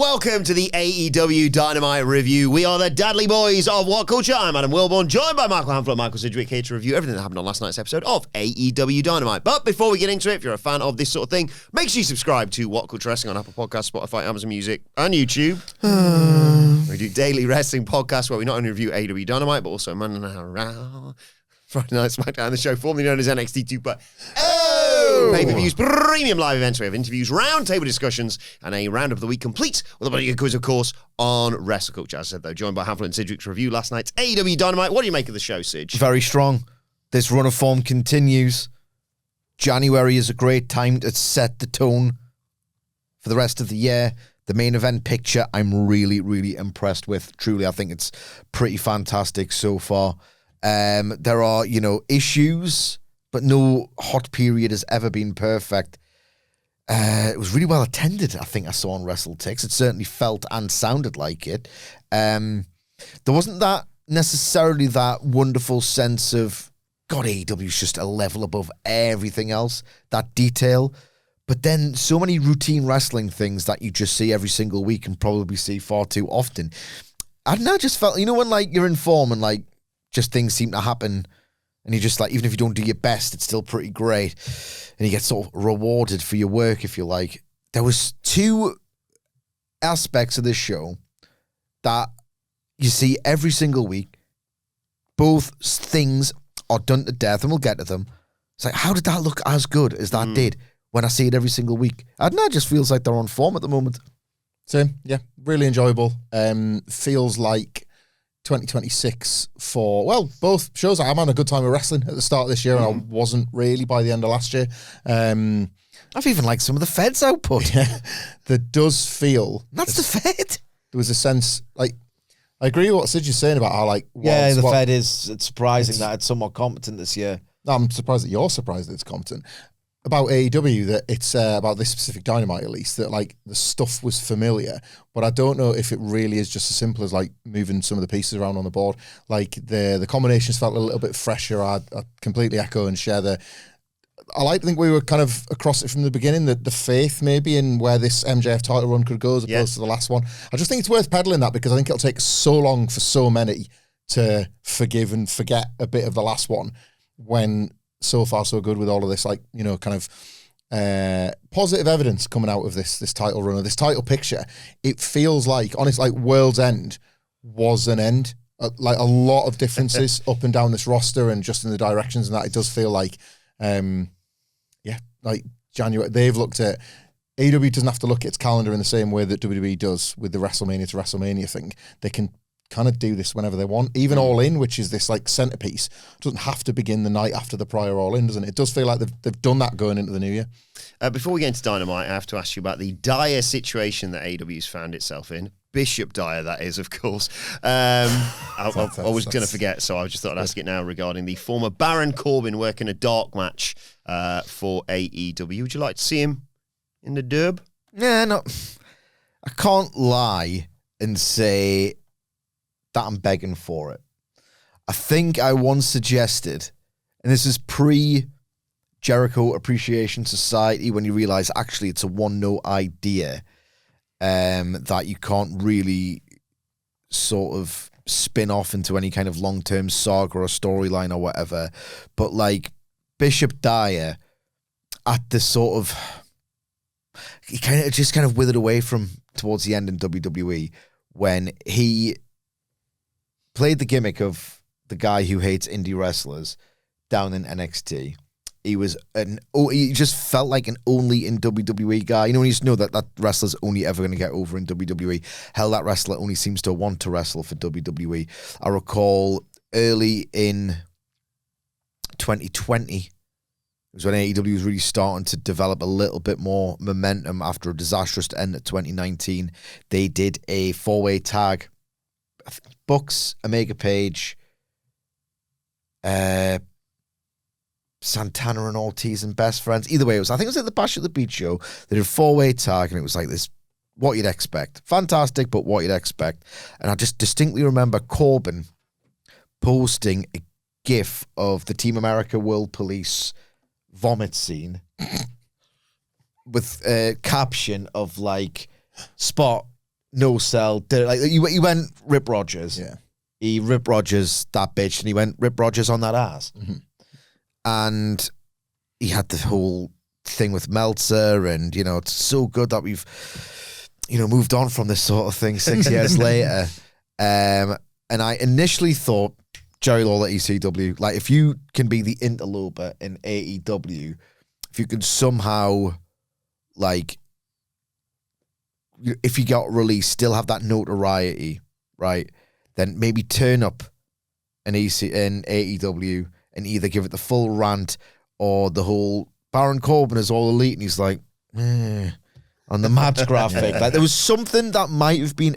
welcome to the AEW Dynamite review. We are the Dudley Boys of What Culture. I'm Adam Wilbourn, joined by Michael Hamflett, Michael Sidgwick, here to review everything that happened on last night's episode of AEW Dynamite. But before we get into it, if you're a fan of this sort of thing, make sure you subscribe to What Culture Wrestling on Apple Podcasts, Spotify, Amazon Music, and YouTube. We do daily wrestling podcasts where we not only review AEW Dynamite, but also Monday Night Friday Night SmackDown, the show formerly known as NXT 2.0. Pay-per-views, premium live events. We have interviews, round-table discussions, and a round of the week complete with a bloody good quiz, of course, on Wrestle Culture. As I said, though, joined by Hamflett and Sidgwick to review last night's AEW Dynamite. What do you make of the show, Sidge? Very strong. This run of form continues. January is a great time to set the tone for the rest of the year. The main event picture, I'm really, really impressed with. Truly, I think it's pretty fantastic so far. There are, issues, but no hot period has ever been perfect. It was really well attended, I think I saw on WrestleTix. It certainly felt and sounded like it. There wasn't that necessarily that wonderful sense of, God, AEW is just a level above everything else, that detail. But then so many routine wrestling things that you just see every single week and probably see far too often. I don't know, I just felt, when you're in form and just things seem to happen and you just even if you don't do your best, it's still pretty great. And you get sort of rewarded for your work, if you like. There was two aspects of this show that you see every single week. Both things are done to death, and we'll get to them. It's how did that look as good as that did when I see it every single week? I don't know, it just feels like they're on form at the moment. Same, yeah. Really enjoyable. Feels like 2026 for, both shows. I'm on a good time of wrestling at the start of this year, and I wasn't really by the end of last year. I've even liked some of the Fed's output. Yeah, there does feel... That's the Fed. There was a sense, I agree with what Sidge is saying about how, Fed is, it's surprising that it's somewhat competent this year. I'm surprised that you're surprised that it's competent. About AEW, that it's about this specific Dynamite at least, that the stuff was familiar, but I don't know if it really is just as simple as moving some of the pieces around on the board. The combinations felt a little bit fresher. I completely echo and share I like to think we were kind of across it from the beginning, the faith maybe in where this MJF title run could go as opposed to the last one. I just think it's worth peddling that because I think it'll take so long for so many to forgive and forget a bit of the last one when so far so good with all of this, positive evidence coming out of this title run or this title picture. It feels honestly, World's End was an end. A lot of differences up and down this roster and just in the directions and that. It does feel January. They've looked at, AEW doesn't have to look at its calendar in the same way that WWE does with the WrestleMania to WrestleMania thing. They can kind of do this whenever they want. Even All In, which is this centerpiece, doesn't have to begin the night after the prior All In, doesn't it? It does feel like they've done that going into the new year. Before we get into Dynamite, I have to ask you about the dire situation that AEW's found itself in. Bishop Dyer, that is, of course. I was going to forget, so I just thought I'd ask it now regarding the former Baron Corbin working a dark match for AEW. Would you like to see him in the derb? Yeah, no. I can't lie and say that I'm begging for it. I think I once suggested, and this is pre-Jericho Appreciation Society, when you realize actually it's a one-note idea that you can't really sort of spin off into any kind of long-term saga or storyline or whatever. But Bishop Dyer at the sort of... He kind of withered away from towards the end in WWE when he played the gimmick of the guy who hates indie wrestlers down in NXT. He just felt like an only in WWE guy. When you just know that wrestler's only ever going to get over in WWE. Hell, that wrestler only seems to want to wrestle for WWE. I recall early in 2020, it was when AEW was really starting to develop a little bit more momentum after a disastrous end of 2019. They did a 4-way tag. Bucks, Omega Page, Santana and Ortiz and Best Friends. Either way, I think it was at the Bash at the Beach show. They did a 4-way tag, and it was this, what you'd expect. Fantastic, but what you'd expect. And I just distinctly remember Corbin posting a GIF of the Team America World Police vomit scene with a caption of Spot, no sell. He went Rip Rogers. Yeah. He Rip Rogers that bitch, and he went Rip Rogers on that ass. Mm-hmm. And he had the whole thing with Meltzer, and it's so good that we've moved on from this sort of thing 6 years later. And I initially thought Jerry Lawler ECW, like if you can be the interloper in AEW, if you can somehow like if you got released, still have that notoriety, right? Then maybe turn up in AEW and either give it the full rant or the whole Baron Corbin is all elite, and he's like, on the match graphic. Like there was something that might have been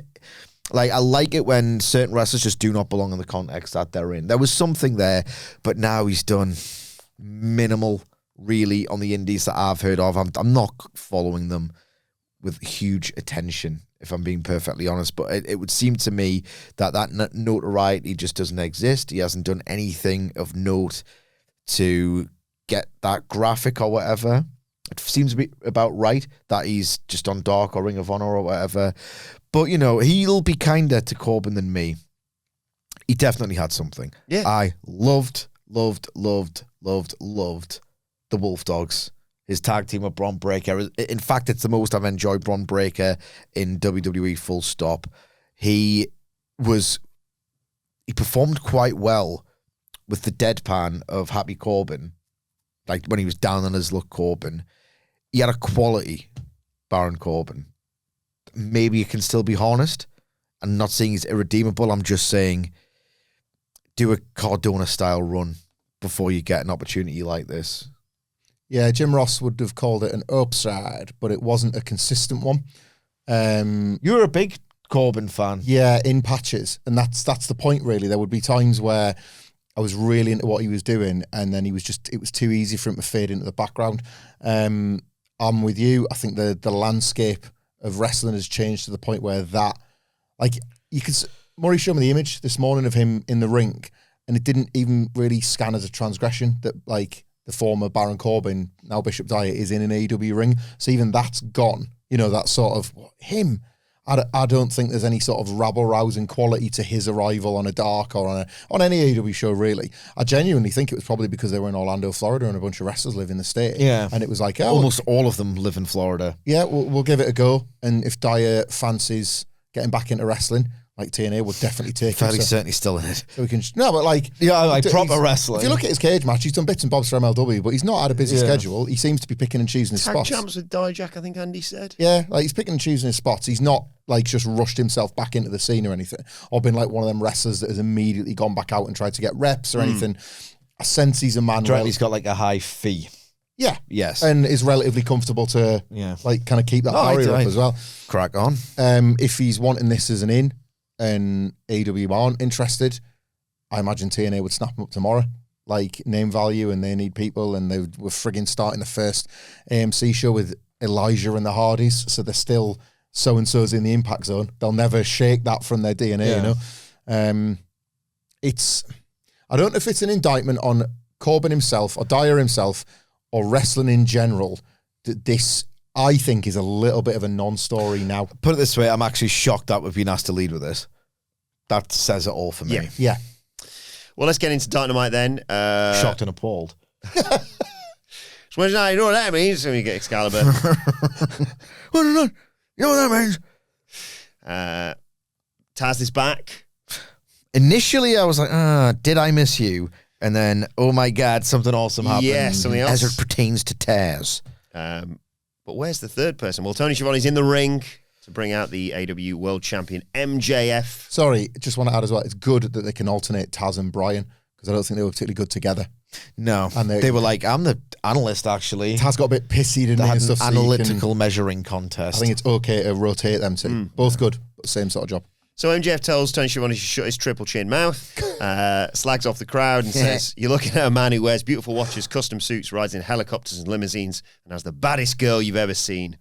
like, I like it when certain wrestlers just do not belong in the context that they're in. There was something there, but now he's done minimal really on the indies that I've heard of. I'm not following them with huge attention, if I'm being perfectly honest, but it would seem to me that notoriety just doesn't exist. He hasn't done anything of note to get that graphic or whatever. It seems to be about right that he's just on Dark or Ring of Honor or whatever. But, he'll be kinder to Corbin than me. He definitely had something. Yeah. I loved the Wolf Dogs. His tag team with Bron Breakker. In fact, it's the most I've enjoyed Bron Breakker in WWE, full stop. He performed quite well with the deadpan of Happy Corbin, like when he was down on his luck Corbin. He had a quality Baron Corbin. Maybe it can still be harnessed. I'm not saying he's irredeemable. I'm just saying do a Cardona-style run before you get an opportunity like this. Yeah, Jim Ross would have called it an upside, but it wasn't a consistent one. You're a big Corbin fan. Yeah, in patches. And that's the point, really. There would be times where I was really into what he was doing, and then it was too easy for him to fade into the background. I'm with you. I think the landscape of wrestling has changed to the point where Murray showed me the image this morning of him in the ring, and it didn't even really scan as a transgression that, like, the former Baron Corbin, now Bishop Dyer, is in an AEW ring. So even that's gone. That sort of him. I don't think there's any sort of rabble-rousing quality to his arrival on a Dark or on any AEW show, really. I genuinely think it was probably because they were in Orlando, Florida, and a bunch of wrestlers live in the state. Yeah. And it was like, almost all of them live in Florida. Yeah, we'll give it a go. And if Dyer fancies getting back into wrestling, like TNA would definitely take him. He's certainly still in it. So we can, no, but like... Yeah, like proper wrestling. If you look at his cage match, he's done bits and bobs for MLW, but he's not had a busy schedule. He seems to be picking and choosing his spots. Tag champs with Dijak, I think Andy said. Yeah, like he's picking and choosing his spots. He's not like just rushed himself back into the scene or anything, or been like one of them wrestlers that has immediately gone back out and tried to get reps or anything. I sense he's a man. He's got like a high fee. Yeah. Yes. And is relatively comfortable to like kind of keep that barrier up as well. Crack on. If he's wanting this as an in and AEW aren't interested, I imagine TNA would snap him up tomorrow. Like name value, and they need people, and they were frigging starting the first AMC show with Elijah and the Hardys, so they're still so-and-so's in the impact zone. They'll never shake that from their DNA, I don't know if it's an indictment on Corbin himself or Dyer himself or wrestling in general. This, I think, is a little bit of a non-story now. Put it this way, I'm actually shocked that we've been asked to lead with this. That says it all for me. Yeah. Well, let's get into Dynamite then. Shocked and appalled. So now you know what that means when you get Excalibur. You know what that means? Taz is back. Initially, I was like, did I miss you? And then, oh my God, something awesome happened. Yeah, something else. As it pertains to Taz. But where's the third person? Well, Tony Schiavone's in the ring to bring out the AEW World Champion MJF. Sorry, just want to add as well, it's good that they can alternate Taz and Brian, because I don't think they were particularly good together. No. And they were like, I'm the analyst, actually. Taz got a bit pissy, didn't he? Had Stuff, an analytical meslating contest. I think it's okay to rotate them two. Both good, but same sort of job. So MJF tells Tony Schiavone to shut his triple chin mouth, slags off the crowd and says, you're looking at a man who wears beautiful watches, custom suits, rides in helicopters and limousines, and has the baddest girl you've ever seen,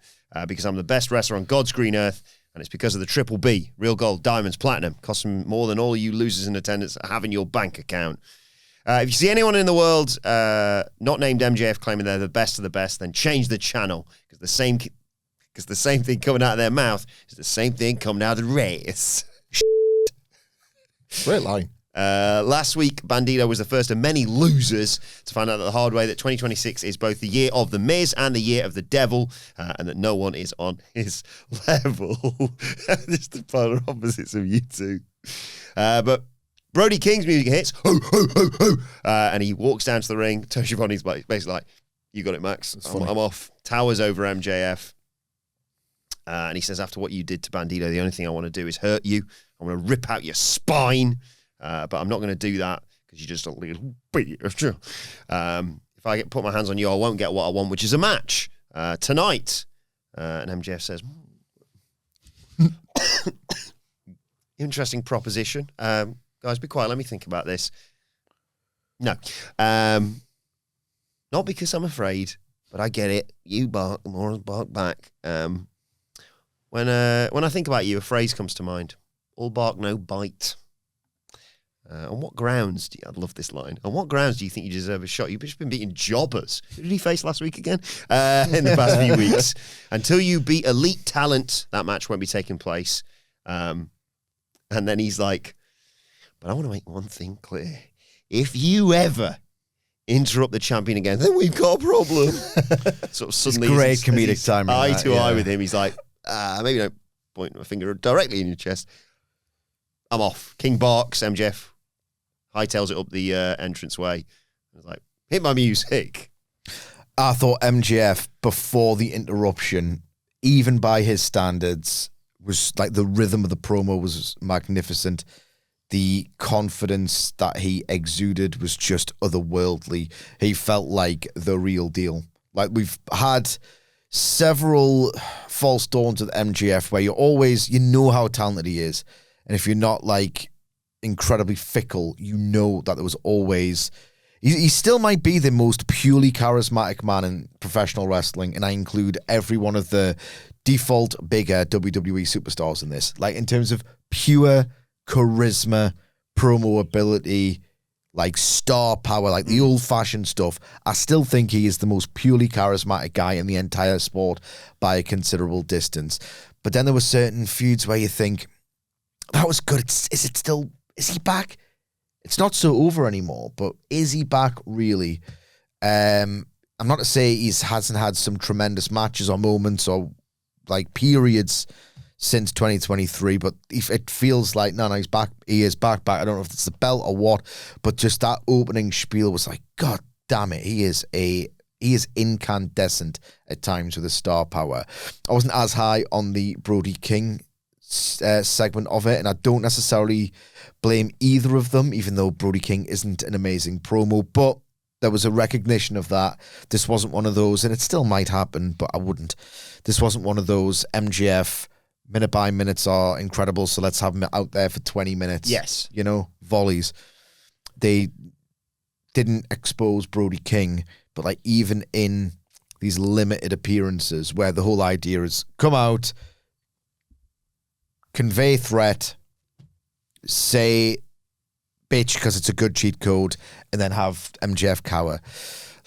because I'm the best wrestler on God's green earth, and it's because of the triple B, real gold, diamonds, platinum, costing more than all you losers in attendance have in your bank account. If you see anyone in the world not named MJF claiming they're the best of the best, then change the channel, because the same because the same thing coming out of their mouth is the same thing coming out of the race. Great line. Last week, Bandito was the first of many losers to find out the hard way that 2026 is both the year of the Miz and the year of the Devil, and that no one is on his level. Just the polar opposites of you two. But Brody King's music hits, and he walks down to the ring. Tony Schiavone's basically like, "You got it, Max. I'm off." Towers over MJF. And he says, "After what you did to Bandito, the only thing I want to do is hurt you. I want to rip out your spine. But I'm not going to do that because you're just a little bitch. If I put my hands on you, I won't get what I want, which is a match tonight." And MJF says, "Interesting proposition. Guys, be quiet. Let me think about this." No. Not because I'm afraid, but I get it. You bark, the more bark back. When I think about you, a phrase comes to mind. All bark, no bite. On what grounds I love this line. On what grounds do you think you deserve a shot? You've just been beating jobbers. Who did he face last week again? In the past few weeks. Until you beat elite talent, that match won't be taking place. And then he's like, "But I want to make one thing clear. If you ever interrupt the champion again, then we've got a problem." Sort of suddenly, it's great comedic timing. Eye to eye with him. He's like, maybe don't point my finger directly in your chest. I'm off. King barks. MJF hightails it up the entranceway. I was like, "Hit my music." I thought MJF, before the interruption, even by his standards, was like the rhythm of the promo was magnificent. The confidence that he exuded was just otherworldly. He felt like the real deal. Like, we've had several false dawns with MJF where you know how talented he is. And if you're not like incredibly fickle, you know that there was always... He still might be the most purely charismatic man in professional wrestling, and I include every one of the default bigger WWE superstars in this. Like, in terms of pure charisma, promo ability, like star power, like the old-fashioned stuff, I still think he is the most purely charismatic guy in the entire sport by a considerable distance. But then there were certain feuds where you think, that was good. Is he back? It's not so over anymore, but is he back really? I'm not to say he hasn't had some tremendous matches or moments or like periods since 2023, but it feels like, no, he's back. He is back. I don't know if it's the belt or what, but just that opening spiel was like, God damn it, he is incandescent at times with his star power. I wasn't as high on the Brody King segment of it, and I don't necessarily blame either of them, even though Brody King isn't an amazing promo, but there was a recognition of that. This wasn't one of those, and it still might happen, but I wouldn't. This wasn't one of those MJF minute by minutes are incredible, so let's have him out there for 20 minutes. Yes. You know, volleys. They didn't expose Brody King, but like even in these limited appearances where the whole idea is come out, convey threat, say bitch because it's a good cheat code, and then have MJF cower.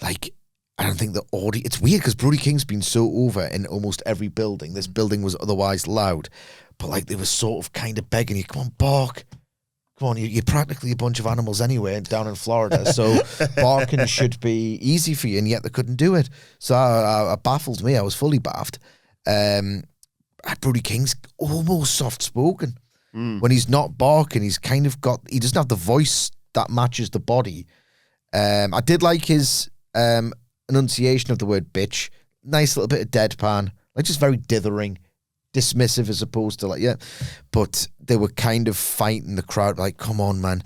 Like, I don't think the audience... It's weird because Brody King's been so over in almost every building. This building was otherwise loud, but like they were sort of kind of begging you, come on, bark. Come on, you're practically a bunch of animals anyway down in Florida, so barking should be easy for you, and yet they couldn't do it. So it baffled me. I was fully baffed. Brody King's almost soft-spoken. When he's not barking, he doesn't have the voice that matches the body. I did like his enunciation of the word bitch. Nice little bit of deadpan, like just very dithering, dismissive as opposed to like, yeah. But they were kind of fighting the crowd, like, come on, man.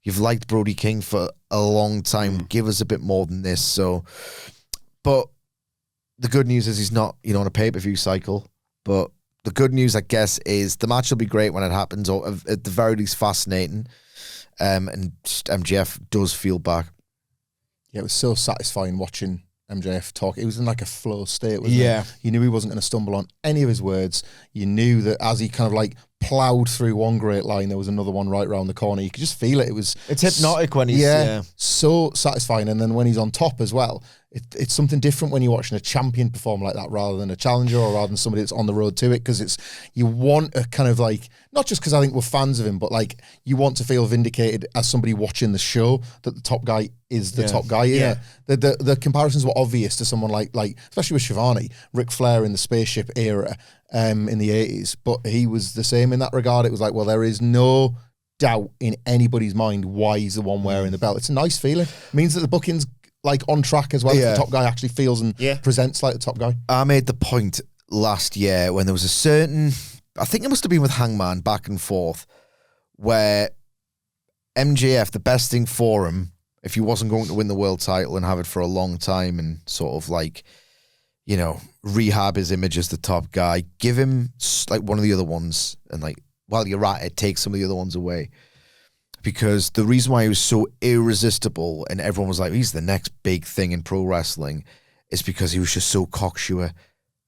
You've liked Brody King for a long time. Give us a bit more than this. So, but the good news is he's not, on a pay-per-view cycle. But the good news, I guess, is the match will be great when it happens, or at the very least fascinating. And MJF does feel back. Yeah, it was so satisfying watching MJF talk. It was in like a flow state, wasn't it? You knew he wasn't going to stumble on any of his words. You knew that as he kind of like ploughed through one great line, there was another one right around the corner. You could just feel it. It's hypnotic when he's... Yeah, so satisfying. And then when he's on top as well, it's something different when you're watching a champion perform like that rather than a challenger or rather than somebody that's on the road to it, because you want a kind of like, not just because I think we're fans of him, but like you want to feel vindicated as somebody watching the show that the top guy is the top guy. Yeah. The comparisons were obvious to someone like especially with Shivani, Ric Flair in the spaceship era in the 80s, but he was the same in that regard. It was like, well, there is no doubt in anybody's mind why he's the one wearing the belt. It's a nice feeling. It means that the booking's like on track as well. If the top guy actually feels and presents like the top guy. I made the point last year when there was a certain, I think it must have been with Hangman back and forth, where MJF, the best thing for him, if he wasn't going to win the world title and have it for a long time and sort of like, you know, rehab his image as the top guy, give him like one of the other ones, and like, while you're at it, take some of the other ones away. Because the reason why he was so irresistible and everyone was like, he's the next big thing in pro wrestling, is because he was just so cocksure.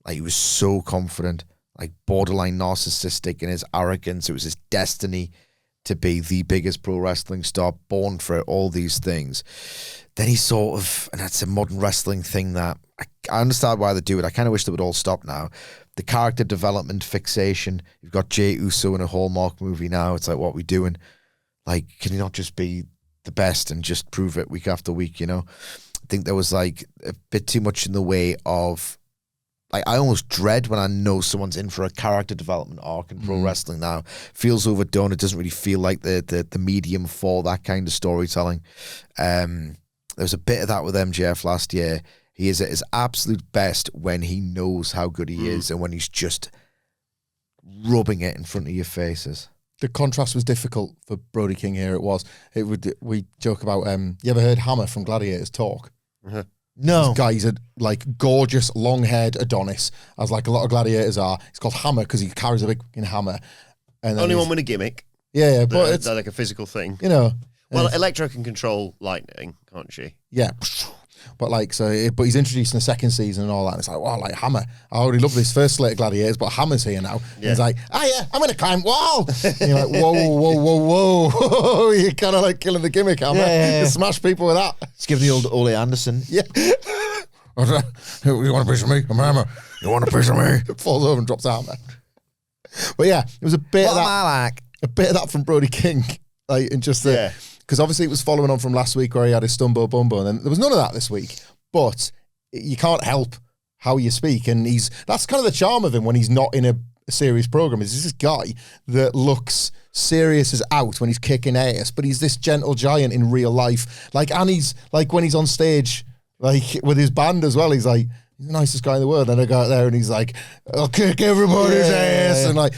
Like, he was so confident, like borderline narcissistic in his arrogance. It was his destiny to be the biggest pro wrestling star, born for it, all these things. Then he sort of, and that's a modern wrestling thing that I understand why they do it. I kind of wish they would all stop now. The character development fixation. You've got Jey Uso in a Hallmark movie now. It's like, what are we doing? Like, can you not just be the best and just prove it week after week, you know? I think there was like a bit too much in the way of, like, I almost dread when I know someone's in for a character development arc in pro wrestling now. Feels overdone. It doesn't really feel like the medium for that kind of storytelling. There was a bit of that with MJF last year. He is at his absolute best when he knows how good he is and when he's just rubbing it in front of your faces. The contrast was difficult for Brody King here. We joke about, you ever heard Hammer from Gladiators talk? No. This guy's a like gorgeous long-haired Adonis, as like a lot of gladiators are. It's called Hammer because he carries a big fucking hammer. And Only one with a gimmick. Yeah, but it's like a physical thing. You know. Well, Electra can control lightning, can't she? Yeah. But like, but he's introduced in the second season and all that. And it's like, wow, like Hammer. I already love this first slate of Gladiators, but Hammer's here now. Yeah. He's like, I'm going to climb wall. And you're like, whoa. You're kind of like killing the gimmick, Hammer. Yeah. You smash people with that. Let's give the old Ole Anderson. Yeah. You want a piece of me? I'm a Hammer. You want a piece of me? Falls over and drops a hammer. But yeah, it was a bit of that. A bit of that from Brody King. Like, and just because obviously it was following on from last week where he had his Stumbo Bumbo, and then there was none of that this week. But you can't help how you speak, and that's kind of the charm of him when he's not in a serious program. Is this guy that looks serious as out when he's kicking ass, but he's this gentle giant in real life. Like, and he's like when he's on stage, like with his band as well. He's like, he's the nicest guy in the world. And I go out there and he's like, I'll kick everybody's ass, and like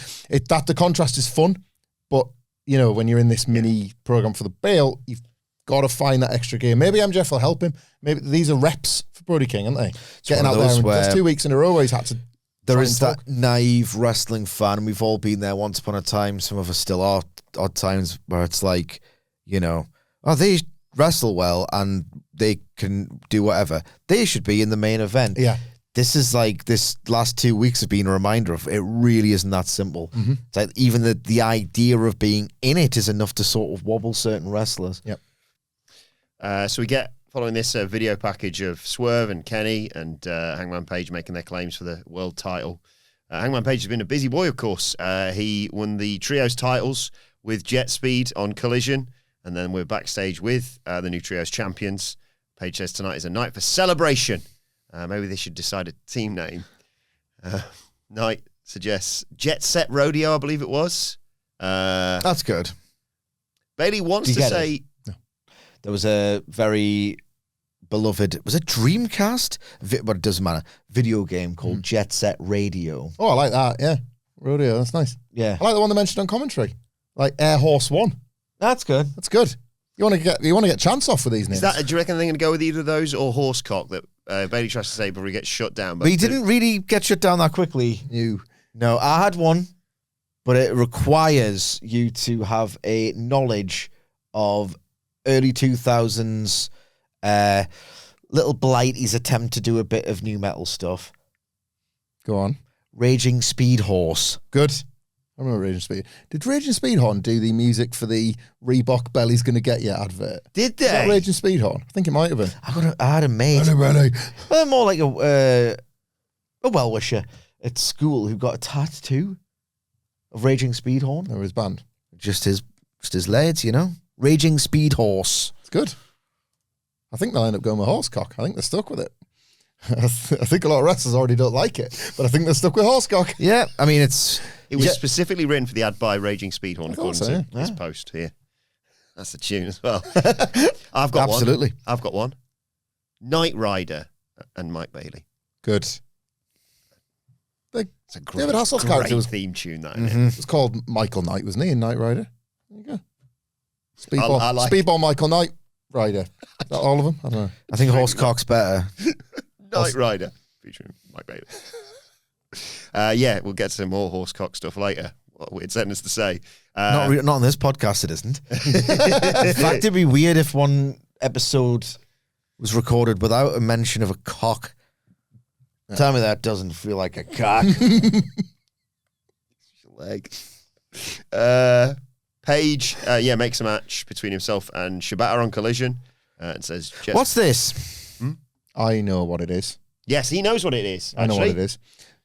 the contrast is fun, but. You know, when you're in this mini program for the belt, you've got to find that extra gear. Maybe MJF will help him. Maybe these are reps for Brody King, aren't they? Getting out there. And that's 2 weeks in a row where he's had to. There is that naive wrestling fan, and we've all been there once upon a time. Some of us still are. Odd times where it's like, you know, they wrestle well and they can do whatever. They should be in the main event. Yeah. This is like, this last 2 weeks have been a reminder of it really isn't that simple. Mm-hmm. It's like even the idea of being in it is enough to sort of wobble certain wrestlers. Yep. So we get, following this video package of Swerve and Kenny and Hangman Page making their claims for the world title. Hangman Page has been a busy boy, of course. He won the trios titles with JetSpeed on Collision, and then we're backstage with the new trios champions. Page says tonight is a night for celebration. Maybe they should decide a team name. Knight suggests Jet Set Rodeo, I believe it was. That's good. Bailey wants to say... No. There was a very beloved... Was it Dreamcast? But it doesn't matter. Video game called Jet Set Radio. Oh, I like that, yeah. Rodeo, that's nice. Yeah. I like the one they mentioned on commentary. Like Air Horse 1. That's good. That's good. You want to get chance off with these names. Do you reckon they're going to go with either of those or Horsecock that Bailey tries to say, but he gets shut down? But he didn't really get shut down that quickly. No, I had one, but it requires you to have a knowledge of early 2000s Little Blighty's attempt to do a bit of new metal stuff. Go on. Raging Speed Horse. Good. I remember Raging Speed. Did Raging Speedhorn do the music for the Reebok Belly's Gonna Get You advert? Did they? Is that Raging Speedhorn? I think it might have been. I had a mate. Well, more like a well-wisher at school who got a tattoo of Raging Speedhorn. Or his band. Just his legs, you know? Raging Speed Horse. It's good. I think they'll end up going with Horsecock. I think they're stuck with it. I think a lot of wrestlers already don't like it, but I think they're stuck with Horsecock. Yeah, I mean, it was specifically written for the ad by Raging Speedhorn, according to this Yeah. post here. That's the tune as well. I've got Absolutely. one. I've got one. Knight Rider and Mike Bailey. Good. It's a David Hasselhoff's character was theme tune, that, Mm-hmm. isn't it? It's called Michael Knight, wasn't he, in Knight Rider? There you go. Speedball, I like Speedball Michael Knight Rider. Is that all of them? I don't know. I think Horsecock's better. Knight Rider featuring Mike Bailey. Yeah, we'll get to some more Horsecock stuff later. What a weird sentence to say. Not on this podcast, it isn't. In fact, it'd be weird if one episode was recorded without a mention of a cock. Tell me that doesn't feel like a cock. Leg. Paige, makes a match between himself and Shibata on Collision and says, What's this? I know what it is. Yes, he knows what it is. I know what it is.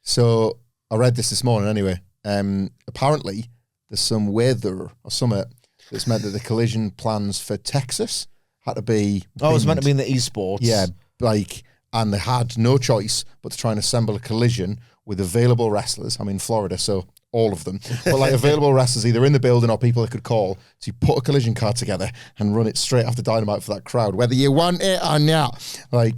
So I read this morning anyway. Apparently, there's some weather or something that's meant that the Collision plans for Texas had to be... Oh, it was meant binned. to be in the esports. Yeah, and they had no choice but to try and assemble a Collision with available wrestlers. I'm in Florida, so all of them. But available wrestlers either in the building or people they could call to put a Collision card together and run it straight after Dynamite for that crowd, whether you want it or not.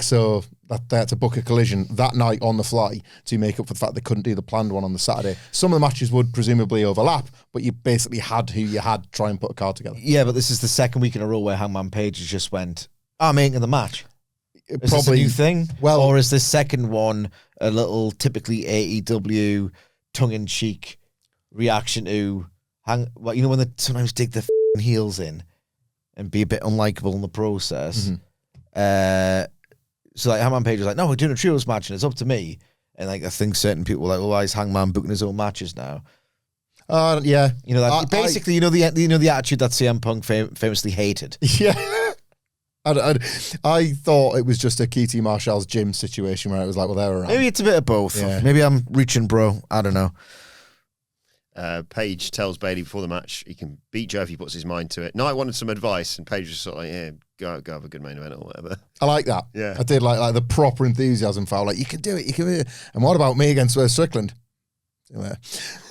So they had to book a Collision that night on the fly to make up for the fact they couldn't do the planned one on the Saturday. Some of the matches would presumably overlap, but you basically had who you had try and put a card together. Yeah, but this is the second week in a row where Hangman Page has just went, I'm making the match. Is this a new thing? Well, or is this second one a little typically AEW tongue-in-cheek reaction to when they sometimes dig their heels in and be a bit unlikable in the process? Mm-hmm. So Hangman Page was like, no, we're doing a trios match and it's up to me. And I think certain people were like, well, why is Hangman booking his own matches now? Yeah. You know that basically, the attitude that CM Punk famously hated. Yeah. I thought it was just a QT Marshall's gym situation where it was like, well, they're around. Maybe it's a bit of both. Yeah. Maybe I'm reaching, bro. I don't know. Paige tells Bailey before the match he can beat Joe if he puts his mind to it. Knight wanted some advice, and Paige was sort of like, yeah, go have a good main event or whatever. I like that. Yeah. I did like the proper enthusiasm foul. Like, you can do it, you can do it. And what about me against Swerve Strickland?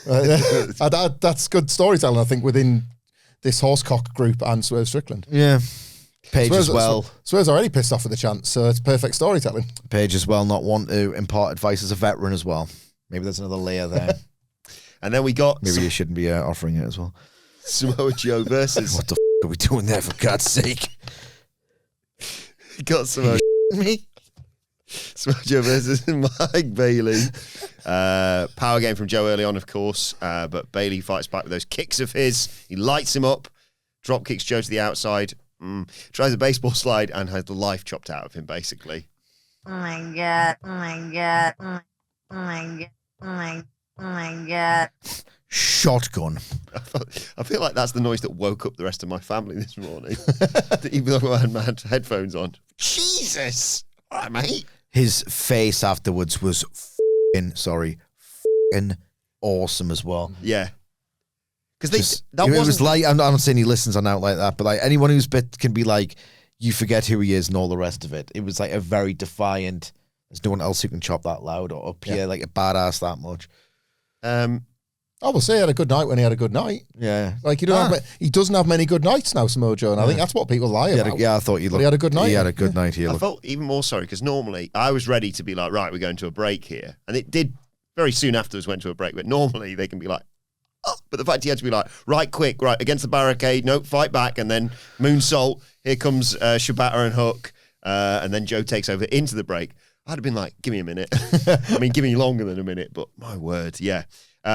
That's good storytelling, I think, within this Horsecock group and Swerve Strickland. Yeah. Page Swerve's, as well. Swerve's already pissed off at the chance, so it's perfect storytelling. Page as well not want to impart advice as a veteran as well. Maybe there's another layer there. And then we got... Maybe you shouldn't be offering it as well. Samoa Joe versus... What the are we doing there, for God's sake? Got Samoa... Me? Samoa Joe versus Mike Bailey. Power game from Joe early on, of course, but Bailey fights back with those kicks of his. He lights him up, drop kicks Joe to the outside, tries a baseball slide, and has the life chopped out of him, basically. Oh my God. Oh my God. Oh my God. Oh my God. Oh my God. Shotgun. I feel like that's the noise that woke up the rest of my family this morning. Even though I had headphones on. Jesus! All right, mate. His face afterwards was f***ing awesome as well. Yeah. Because it was like, I'm not saying he listens on out like that, but like anyone who's bit can be like, you forget who he is and all the rest of it. It was like a very defiant, there's no one else who can chop that loud or appear like a badass that much. I will say he had a good night when he had a good night. Yeah. Like, he doesn't have many good nights now, Samoa Joe, and I think that's what people lie about. I thought he had a good night. He had a good night here. I felt even more sorry because normally I was ready to be like, right, we're going to a break here. And it did very soon afterwards went to a break, but normally they can be like, oh, but the fact he had to be like, right, quick, right, against the barricade, no, fight back, and then moonsault, here comes Shibata and Hook, and then Joe takes over into the break. I'd have been like, give me a minute. I mean, give me longer than a minute, but my word, yeah.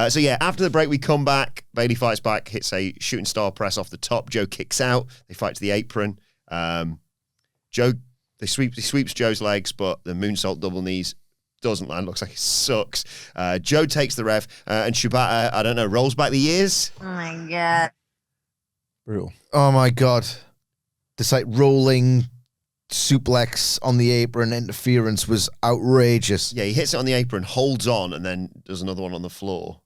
So yeah, after the break, we come back. Bailey fights back, hits a shooting star press off the top. Joe kicks out. They fight to the apron. Joe, he sweeps Joe's legs, but the moonsault double knees doesn't land. Looks like it sucks. Joe takes the ref, and Shibata, I don't know, rolls back the years. Oh my god. Brutal. Oh my God. This like rolling suplex on the apron interference was outrageous. Yeah, he hits it on the apron, holds on, and then does another one on the floor.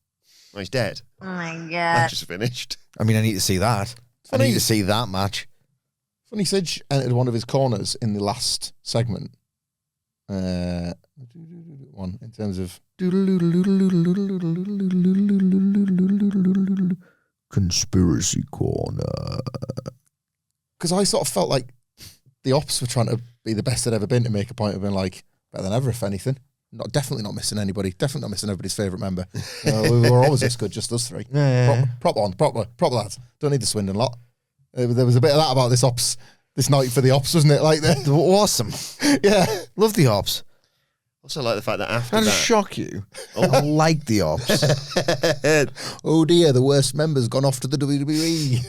Oh, he's dead. Oh my That god. just finished. I mean, I need to see that. I Funny. need to see that match. Funny, Sidge entered one of his corners in the last segment. One in terms of Conspiracy Corner. because I sort of felt like the Ops were trying to be the best they'd ever been to make a point of being like better than ever, if anything. Definitely not missing anybody. Definitely not missing everybody's favourite member. We were always this good, just us three. Yeah. Proper lads. Don't need the Swindon lot. There was a bit of that about this Ops, this night for the Ops, wasn't it? Like, They were awesome. yeah. Love the Ops. Also like the fact that after That that... shock you. I like the Ops. Oh dear, the worst member's gone off to the WWE.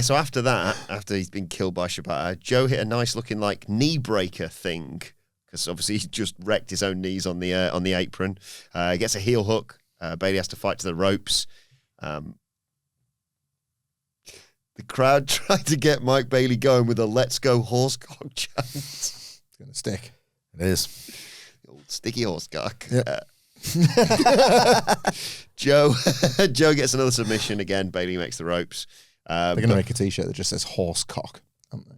So after that, after he's been killed by Shibata, Joe hit a nice looking like knee breaker thing, because obviously he just wrecked his own knees on the apron. He gets a heel hook. Bayley has to fight to the ropes. The crowd tried to get Mike Bailey going with a "Let's go horsecock" chant. It's going to stick. It is. The old sticky horsecock. Yep. Joe gets another submission again. Bailey makes the ropes. They're going to make a T-shirt that just says horse cock, aren't they?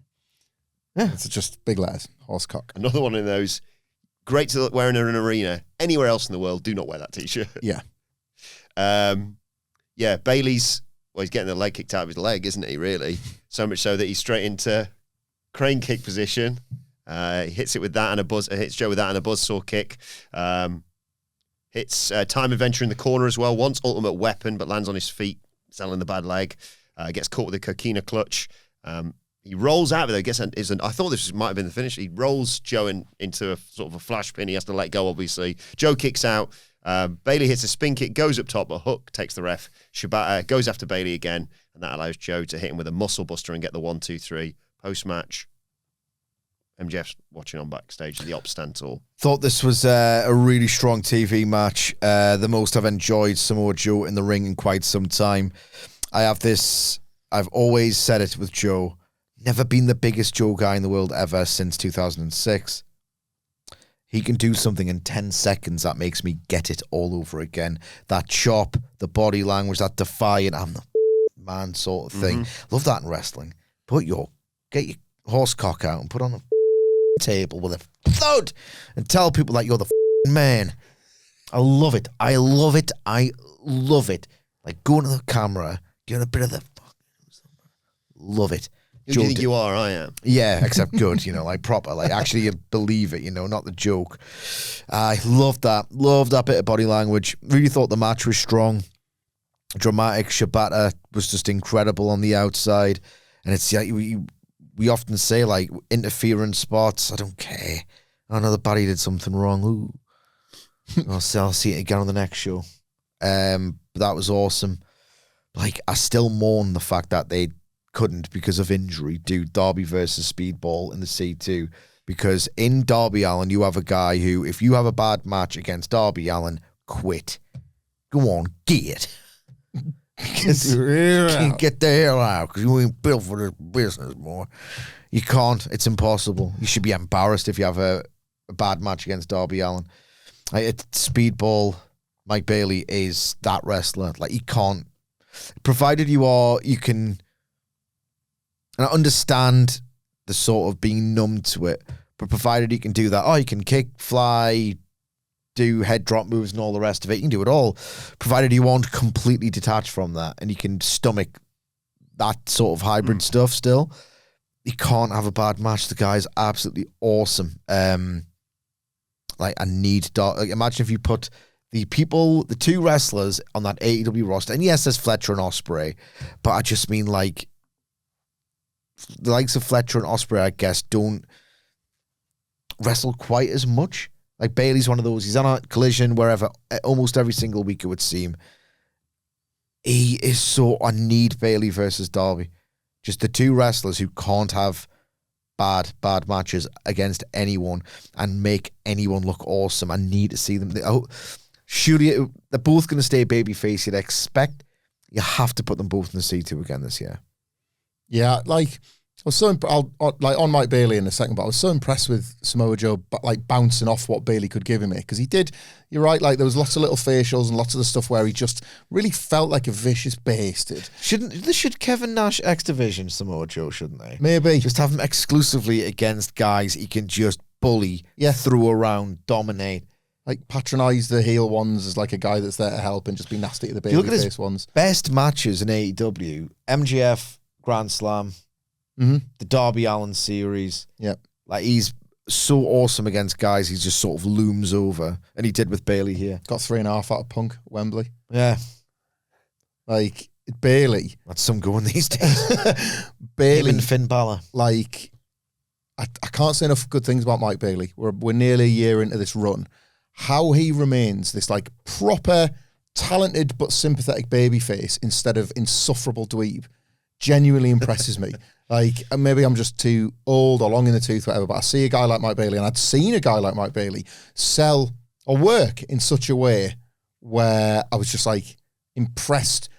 Yeah. It's just big letters, horse cock. Another one of those. Great to wear in an arena. Anywhere else in the world, do not wear that T-shirt. Yeah. Bailey's, well, he's getting the leg kicked out of his leg, isn't he, really? So much so that he's straight into crane kick position. He hits it with that and hits Joe with that and a buzzsaw kick. Hits Time Adventure in the corner as well. Wants Ultimate Weapon, but lands on his feet, selling the bad leg. Gets caught with a coquina clutch. He rolls out of it. I thought this might have been the finish. He rolls Joe into a sort of a flash pin. He has to let go, obviously. Joe kicks out. Bailey hits a spin kick, goes up top, but Hook takes the ref. Shibata goes after Bailey again, and that allows Joe to hit him with a muscle buster and get the 1-2-3. Post-match, MJF's watching on backstage, the Ops stand tall. Thought this was a really strong TV match. The most I've enjoyed Samoa Joe in the ring in quite some time. I've always said it with Joe. Never been the biggest Joe guy in the world ever since 2006. He can do something in 10 seconds that makes me get it all over again. That chop, the body language, that defiant, I'm the man sort of thing. Love that in wrestling. Get your horse cock out and put on a table with a thud and tell people that you're the man. I love it. I love it. I love it. Like going to the camera, doing a bit of the love it. Who do you think you are? I am. Yeah, except good, like proper, like actually you believe it, not the joke. I love that bit of body language. Really thought the match was strong, dramatic. Shibata was just incredible on the outside, and it's like we often say like interference spots. I don't care. I know the body did something wrong. Ooh, I'll see it again on the next show. But that was awesome. Like I still mourn the fact that they couldn't, because of injury, do Darby versus Speedball in the C2, because in Darby Allin you have a guy who, if you have a bad match against Darby Allin, quit. Go on, get it. Get the hell out, because you ain't built for this business, boy. You can't. It's impossible. You should be embarrassed if you have a bad match against Darby Allin. Speedball, Mike Bailey is that wrestler. Like, you can't, provided you can. And I understand the sort of being numb to it, but provided you can do that, you can kick, fly, do head drop moves and all the rest of it, you can do it all, provided you won't completely detach from that and you can stomach that sort of hybrid stuff still. You can't have a bad match. The guy's absolutely awesome. Imagine if you put the two wrestlers on that AEW roster, and yes, there's Fletcher and Ospreay, but I just mean like, the likes of Fletcher and Ospreay, I guess, don't wrestle quite as much. Like Bailey's one of those. He's on a Collision wherever, almost every single week it would seem. He is I need Bailey versus Darby. Just the two wrestlers who can't have bad matches against anyone and make anyone look awesome. I need to see them. Surely they're both going to stay babyface. You'd expect you have to put them both in the C2 again this year. Yeah, like I was so on Mike Bailey in a second, but I was so impressed with Samoa Joe, like bouncing off what Bailey could give him here, because he did. You're right, like there was lots of little facials and lots of the stuff where he just really felt like a vicious bastard. Should Kevin Nash X Division Samoa Joe, shouldn't they? Maybe Just have him exclusively against guys he can just bully, throw around, dominate. like patronise the heel ones as like a guy that's there to help and just be nasty to the babyface ones. Best matches in AEW: MJF Grand Slam, the Darby Allin series. Yep. Like he's so awesome against guys he just sort of looms over, and he did with Bailey here. Got 3.5 out of Punk at Wembley. Yeah, like Bailey. that's some going these days. Bailey Him and Finn Balor. Like I can't say enough good things about Mike Bailey. We're nearly a year into this run. How he remains this like proper, talented but sympathetic babyface instead of insufferable dweeb genuinely impresses me. Like maybe I'm just too old or long in the tooth, whatever. But I see a guy like Mike Bailey, and I'd seen a guy like Mike Bailey sell or work in such a way where I was just like impressed,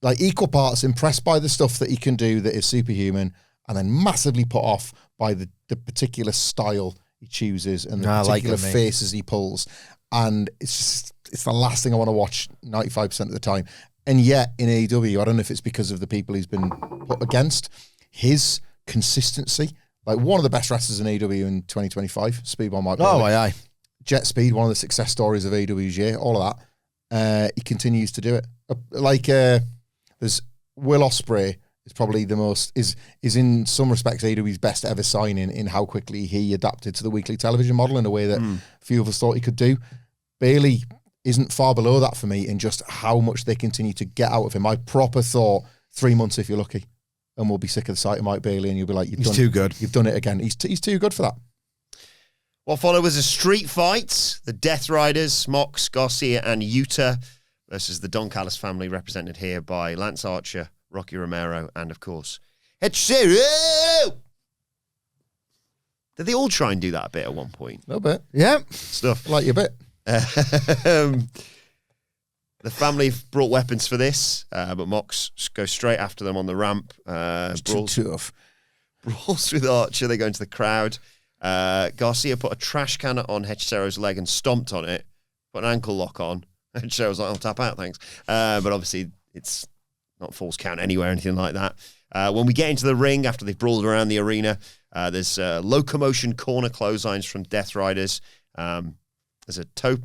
like equal parts impressed by the stuff that he can do that is superhuman, and then massively put off by the particular style he chooses and the particular faces he pulls. And it's the last thing I want to watch 95% of the time. And yet in AEW, I don't know if it's because of the people he's been put against, his consistency, like one of the best wrestlers in AEW in 2025, Speedball Mike Bailey. Oh, aye. JetSpeed, one of the success stories of AEW's year, all of that. He continues to do it. There's Will Ospreay is probably the most, is in some respects AEW's best ever signing in how quickly he adapted to the weekly television model in a way that few of us thought he could do. Bailey isn't far below that for me in just how much they continue to get out of him. I proper thought 3 months if you're lucky, and we'll be sick of the sight of Mike Bailey, and you'll be like, He's too good. You've done it again. He's too good for that. What followed was a street fight. The Death Riders, Mox, Garcia, and Outta versus the Don Callis family, represented here by Lance Archer, Rocky Romero, and of course, Hechicero! Did they all try and do that a bit at one point? A little bit. Yeah. Stuff. Like your bit. The family brought weapons for this, but Mox goes straight after them on the ramp. Brawls with Archer. They go into the crowd. Garcia put a trash can on Hechicero's leg and stomped on it, put an ankle lock on. Hechicero was like, I'll tap out, thanks. But obviously, it's not false count anywhere, anything like that. When we get into the ring, after they've brawled around the arena, there's locomotion corner clotheslines from Death Riders. There's a tope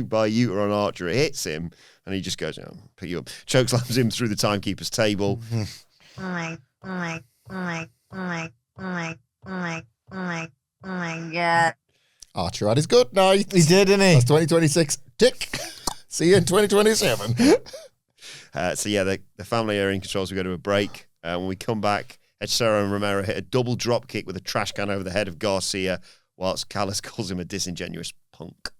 by Outta on Archer. It hits him, and he just goes, pick you up. Chokeslams him through the timekeeper's table. Oh my God. Archer had his good night. He did, didn't he? That's 2026. Dick. See you in 2027. The family are in control as we go to a break. When we come back, Hechicero and Romero hit a double drop kick with a trash can over the head of Garcia, whilst Callis calls him a disingenuous punk.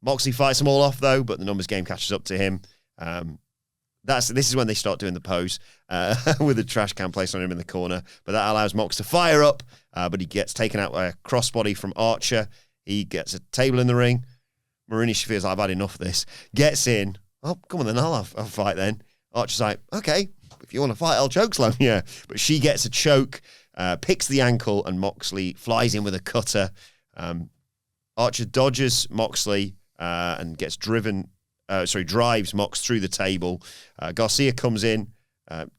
Moxley fights them all off, though, but the numbers game catches up to him. This is when they start doing the pose with a trash can placed on him in the corner. But that allows Mox to fire up, but he gets taken out by a crossbody from Archer. He gets a table in the ring. Marini, she feels like, I've had enough of this. Gets in. Oh, come on then, I'll fight then. Archer's like, okay, if you want to fight, I'll chokeslam. Yeah. But she gets a choke, picks the ankle, and Moxley flies in with a cutter. Archer dodges Moxley and gets drives Mox through the table. Garcia comes in,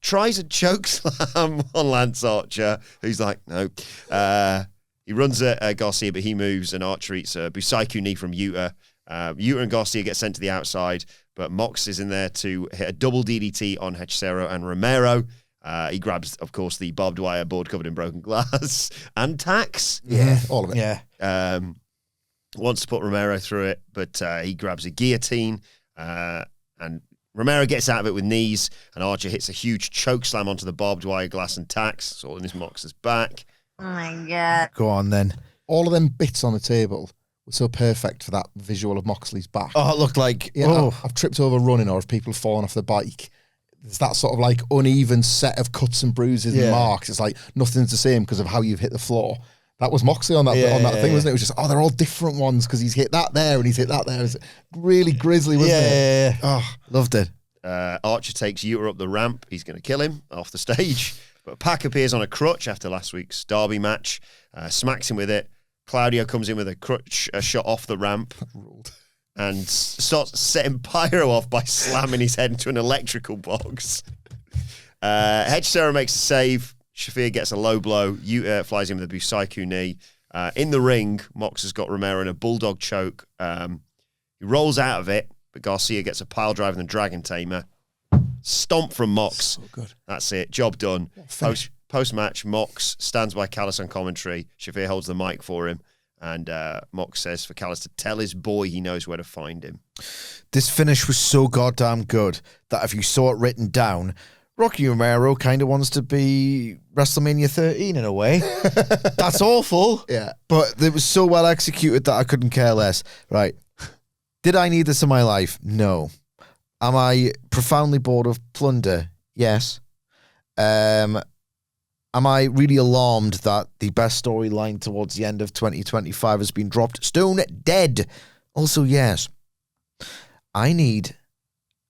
tries a chokeslam on Lance Archer, who's like, no. He runs at Garcia, but he moves, and Archer eats a Busaiku knee from Outta. Outta and Garcia get sent to the outside, but Mox is in there to hit a double DDT on Hechicero and Romero. He grabs, of course, the barbed wire board covered in broken glass and tacks. Yeah, all of it. Yeah. Wants to put Romero through it, but he grabs a guillotine, and Romero gets out of it with knees, and Archer hits a huge choke slam onto the barbed wire glass and tacks. It's all in his Mox's back. Oh my God. Go on then. All of them bits on the table were so perfect for that visual of Moxley's back. Oh, it looked like... Yeah, I've tripped over running, or if people have fallen off the bike. there's that sort of like uneven set of cuts and bruises and marks. It's like nothing's the same because of how you've hit the floor. That was Moxley on that thing, wasn't it? It was just, they're all different ones because he's hit that there and he's hit that there. It was really grisly, wasn't it? Yeah. Oh, Loved it. Archer takes Utah up the ramp. He's going to kill him off the stage. But Pac appears on a crutch after last week's Derby match, smacks him with it. Claudio comes in with a crutch, a shot off the ramp, and starts setting Pyro off by slamming his head into an electrical box. Hedge Sarah makes a save. Shafir gets a low blow. Utah flies in with a Busaiku knee. In the ring, Mox has got Romero in a bulldog choke. He rolls out of it, but Garcia gets a pile driver and the Dragon Tamer. Stomp from Mox. so good. That's it. Job done. Post-match, Mox stands by Callis on commentary. Shafir holds the mic for him. And Mox says for Callis to tell his boy he knows where to find him. This finish was so goddamn good that if you saw it written down, Rocky Romero kind of wants to be WrestleMania 13 in a way. That's awful. Yeah. But it was so well executed that I couldn't care less. Right. Did I need this in my life? No. Am I profoundly bored of plunder? Yes. Am I really alarmed that the best storyline towards the end of 2025 has been dropped stone dead? Also, yes. I need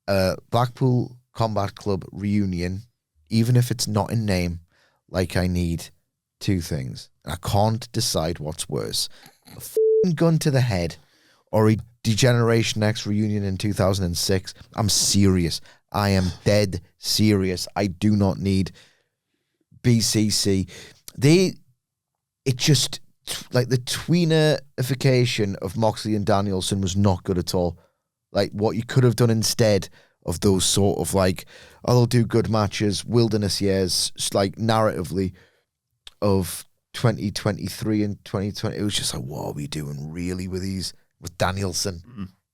a Blackpool Combat Club reunion, even if it's not in name, like I need two things. I can't decide what's worse. A f***ing gun to the head or a Degeneration X reunion in 2006. I'm serious. I am dead serious. I do not need BCC. It just, like the tweenerification of Moxley and Danielson was not good at all. Like what you could have done instead of those sort of like, they'll do good matches, wilderness years, like narratively of 2023 and 2020. It was just like, what are we doing really with these, with Danielson?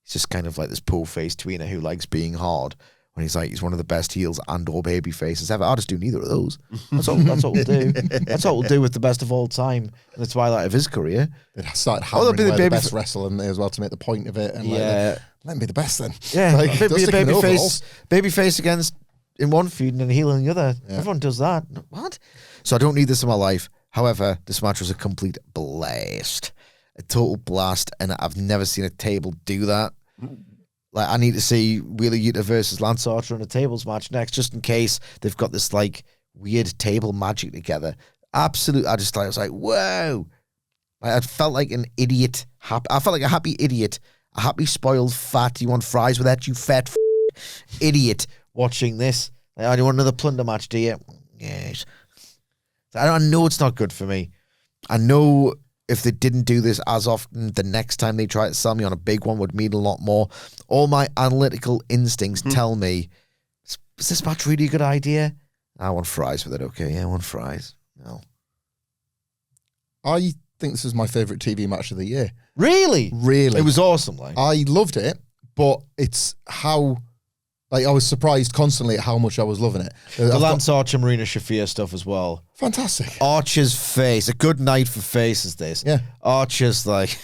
He's just kind of like this poor-faced tweener who likes being hard when he's like, he's one of the best heels and or baby faces ever. I'll just do neither of those. That's what we'll do. That's what we'll do with the best of all time in the twilight of his career. They started hammering the best wrestler in there as well to make the point of it. And let him be the best then. Yeah, like, be a baby face against in one feud and then a heel in the other. Yeah. Everyone does that. What? So I don't need this in my life. However, this match was a complete blast. A total blast, and I've never seen a table do that. Like, I need to see Wheeler Yuta versus Lance Archer in a tables match next, just in case they've got this, like, weird table magic together. Absolute, I was like, whoa. I felt like an idiot. I felt like a happy idiot. A happy, spoiled, fat, you want fries with that, you fat idiot, watching this. Like, do you want another plunder match, do you? Yes. I know it's not good for me. I know if they didn't do this as often, the next time they try to sell me on a big one would mean a lot more. All my analytical instincts tell me, is this match really a good idea? I want fries with it, okay? Yeah, I want fries. No. I think this is my favourite TV match of the year. Really? Really. It was awesome, like. I loved it, but it's how... Like, I was surprised constantly at how much I was loving it. The Lance Archer, Marina Shafir stuff as well. Fantastic. Archer's face. A good night for faces, this. Yeah. Archer's like,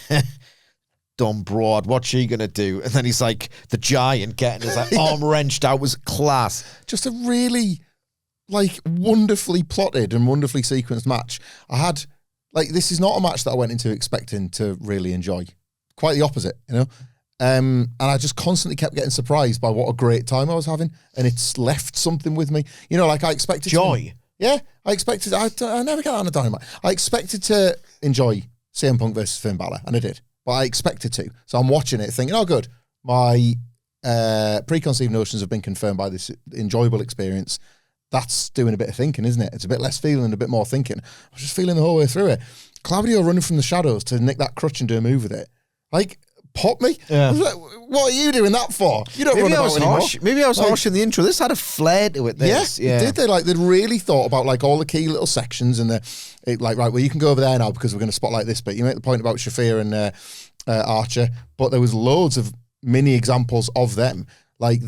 dumb broad, what's she going to do? And then he's like, the giant getting his like, arm wrenched out was class. Just a really, like, wonderfully plotted and wonderfully sequenced match. I had, like, this is not a match that I went into expecting to really enjoy. Quite the opposite, you know? And I just constantly kept getting surprised by what a great time I was having, and it's left something with me. You know, like I expected joy. I expected. I never get that on a Dynamite. I expected to enjoy CM Punk versus Finn Balor, and I did. But I expected to, so I'm watching it, thinking, "Oh, good. My preconceived notions have been confirmed by this enjoyable experience." That's doing a bit of thinking, isn't it? It's a bit less feeling, a bit more thinking. I was just feeling the whole way through it. Claudio running from the shadows to nick that crutch and do a move with it, like. Pop me? Yeah. I was like, what are you doing that for? You don't run about anymore. Maybe I was harsh in the intro. This had a flair to it. Yeah. Did they? Like, they'd really thought about like all the key little sections and like, right, well, you can go over there now because we're going to spotlight this bit. You make the point about Shafir and Archer, but there was loads of mini examples of them. Like,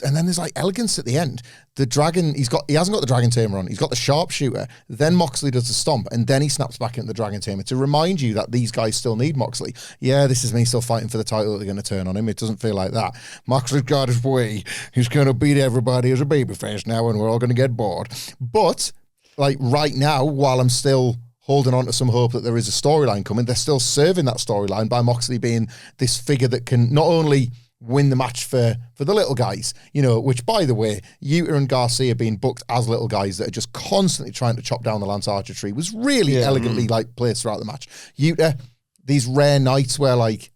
And then there's like elegance at the end. The dragon, he hasn't got the dragon tamer on. He's got the sharpshooter. Then Moxley does the stomp, and then he snaps back into the dragon tamer to remind you that these guys still need Moxley. Yeah, this is me still fighting for the title that they're going to turn on him. It doesn't feel like that. Moxley's got his way. He's going to beat everybody as a babyface now, and we're all going to get bored. But like right now, while I'm still holding on to some hope that there is a storyline coming, they're still serving that storyline by Moxley being this figure that can not only win the match for the little guys, which, by the way, Yuta and Garcia being booked as little guys that are just constantly trying to chop down the Lance Archer tree was really elegantly placed throughout the match. Yuta, these rare nights where like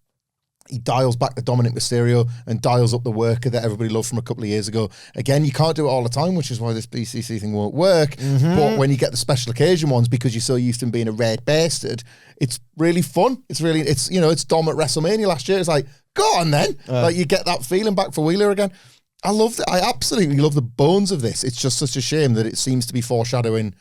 he dials back the Dominic Mysterio and dials up the worker that everybody loved from a couple of years ago. Again, you can't do it all the time, which is why this BCC thing won't work. But when you get the special occasion ones, because you're so used to him being a red bastard, it's really fun. It's Dom at WrestleMania last year. It's like, go on then. Like you get that feeling back for Wheeler again. I love it. I absolutely love the bones of this. It's just such a shame that it seems to be foreshadowing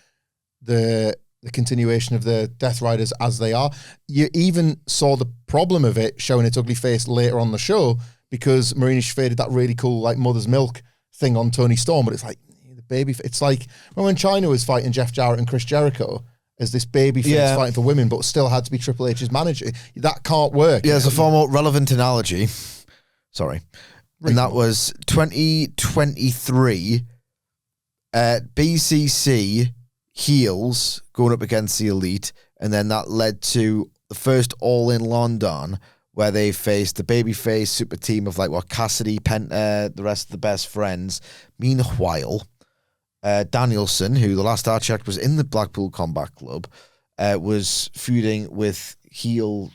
the continuation of the Death Riders as they are. You even saw the problem of it showing its ugly face later on the show because Marina Shafir did that really cool like Mother's Milk thing on Tony Storm, but it's like the baby. It's like when China was fighting Jeff Jarrett and Chris Jericho as this baby face fighting for women, but still had to be Triple H's manager. That can't work. Yeah, there's a far more relevant analogy. Sorry. And that was 2023 at BCC heels going up against the Elite, and then that led to the first All in London where they faced the babyface super team of like Cassidy, Penta, the rest of the best friends. Meanwhile, Danielson, who the last I checked was in the Blackpool Combat Club, was feuding with heel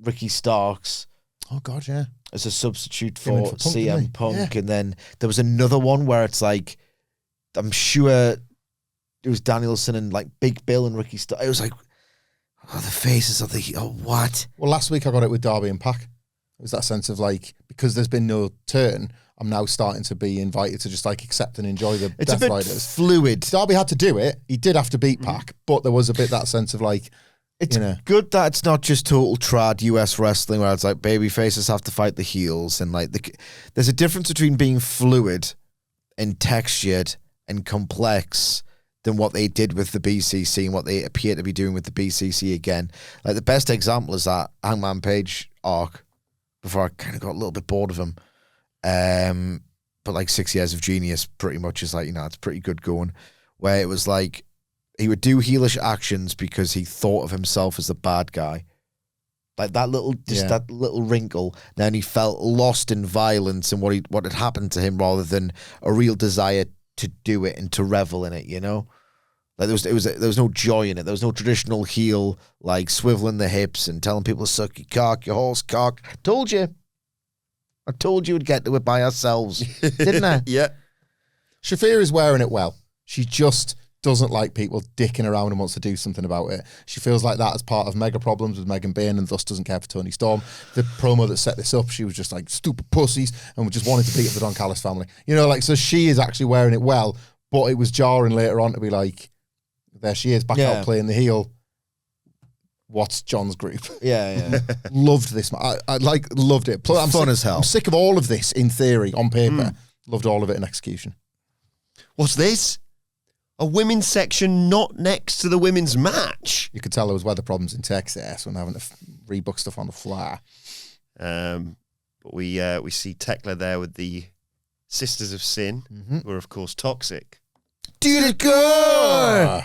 Ricky Starks. Oh God, yeah, as a substitute for Punk, CM Punk, and then there was another one where it's like I'm sure it was Danielson and like Big Bill and Ricky Starks. It was like, the faces of the what? Well, last week I got it with Darby and Pac. It was that sense of like, because there's been no turn, I'm now starting to be invited to just like accept and enjoy the it's Death a bit Riders. Fluid. Darby had to do it. He did have to beat Pac, but there was a bit that sense of like, it's good that it's not just total trad US wrestling where it's like baby faces have to fight the heels and like there's a difference between being fluid and textured and complex than what they did with the BCC and what they appear to be doing with the BCC again. Like the best example is that Hangman Page arc before I kind of got a little bit bored of him. But like 6 years of genius pretty much is like, it's pretty good going, where it was like he would do heelish actions because he thought of himself as the bad guy. Like that little wrinkle. Then he felt lost in violence and what had happened to him rather than a real desire to do it and to revel in it, Like there was no joy in it. There was no traditional heel like swiveling the hips and telling people to suck your cock, your horse cock. I told you we'd get to it by ourselves, didn't I? Yeah. Shafir is wearing it well. She just doesn't like people dicking around and wants to do something about it. She feels like that as part of mega problems with Megan Bayne and thus doesn't care for Tony Storm. The promo that set this up, she was just like, stupid pussies, and just wanted to beat up the Don Callis family. So she is actually wearing it well, but it was jarring later on to be like, there she is, back out playing the heel. What's John's group? Yeah. Loved this. I loved it. I'm fun as hell. I'm sick of all of this in theory, on paper. Loved all of it in execution. What's this? A women's section not next to the women's match. You could tell there was weather problems in Texas when having to rebook stuff on the fly. But we see Tekla there with the Sisters of Sin, who are of course toxic. Dude, it good.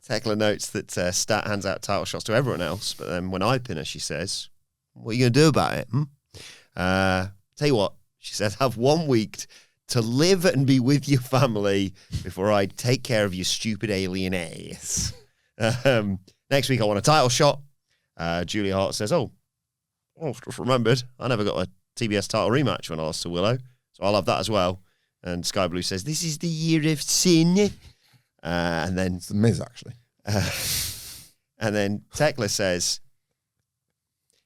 Tekla notes that Stat hands out title shots to everyone else, but then when I pin her, she says, "What are you going to do about it?" Tell you what, she says, "Have 1 week to live and be with your family before I take care of your stupid alien ass." Next week, I want a title shot. Julia Hart says, "Oh, I've just remembered, I never got a TBS title rematch when I lost to Willow, so I'll have that as well." And Sky Blue says, "This is the year of sin." And then it's the Miz, actually. And then Tekla says,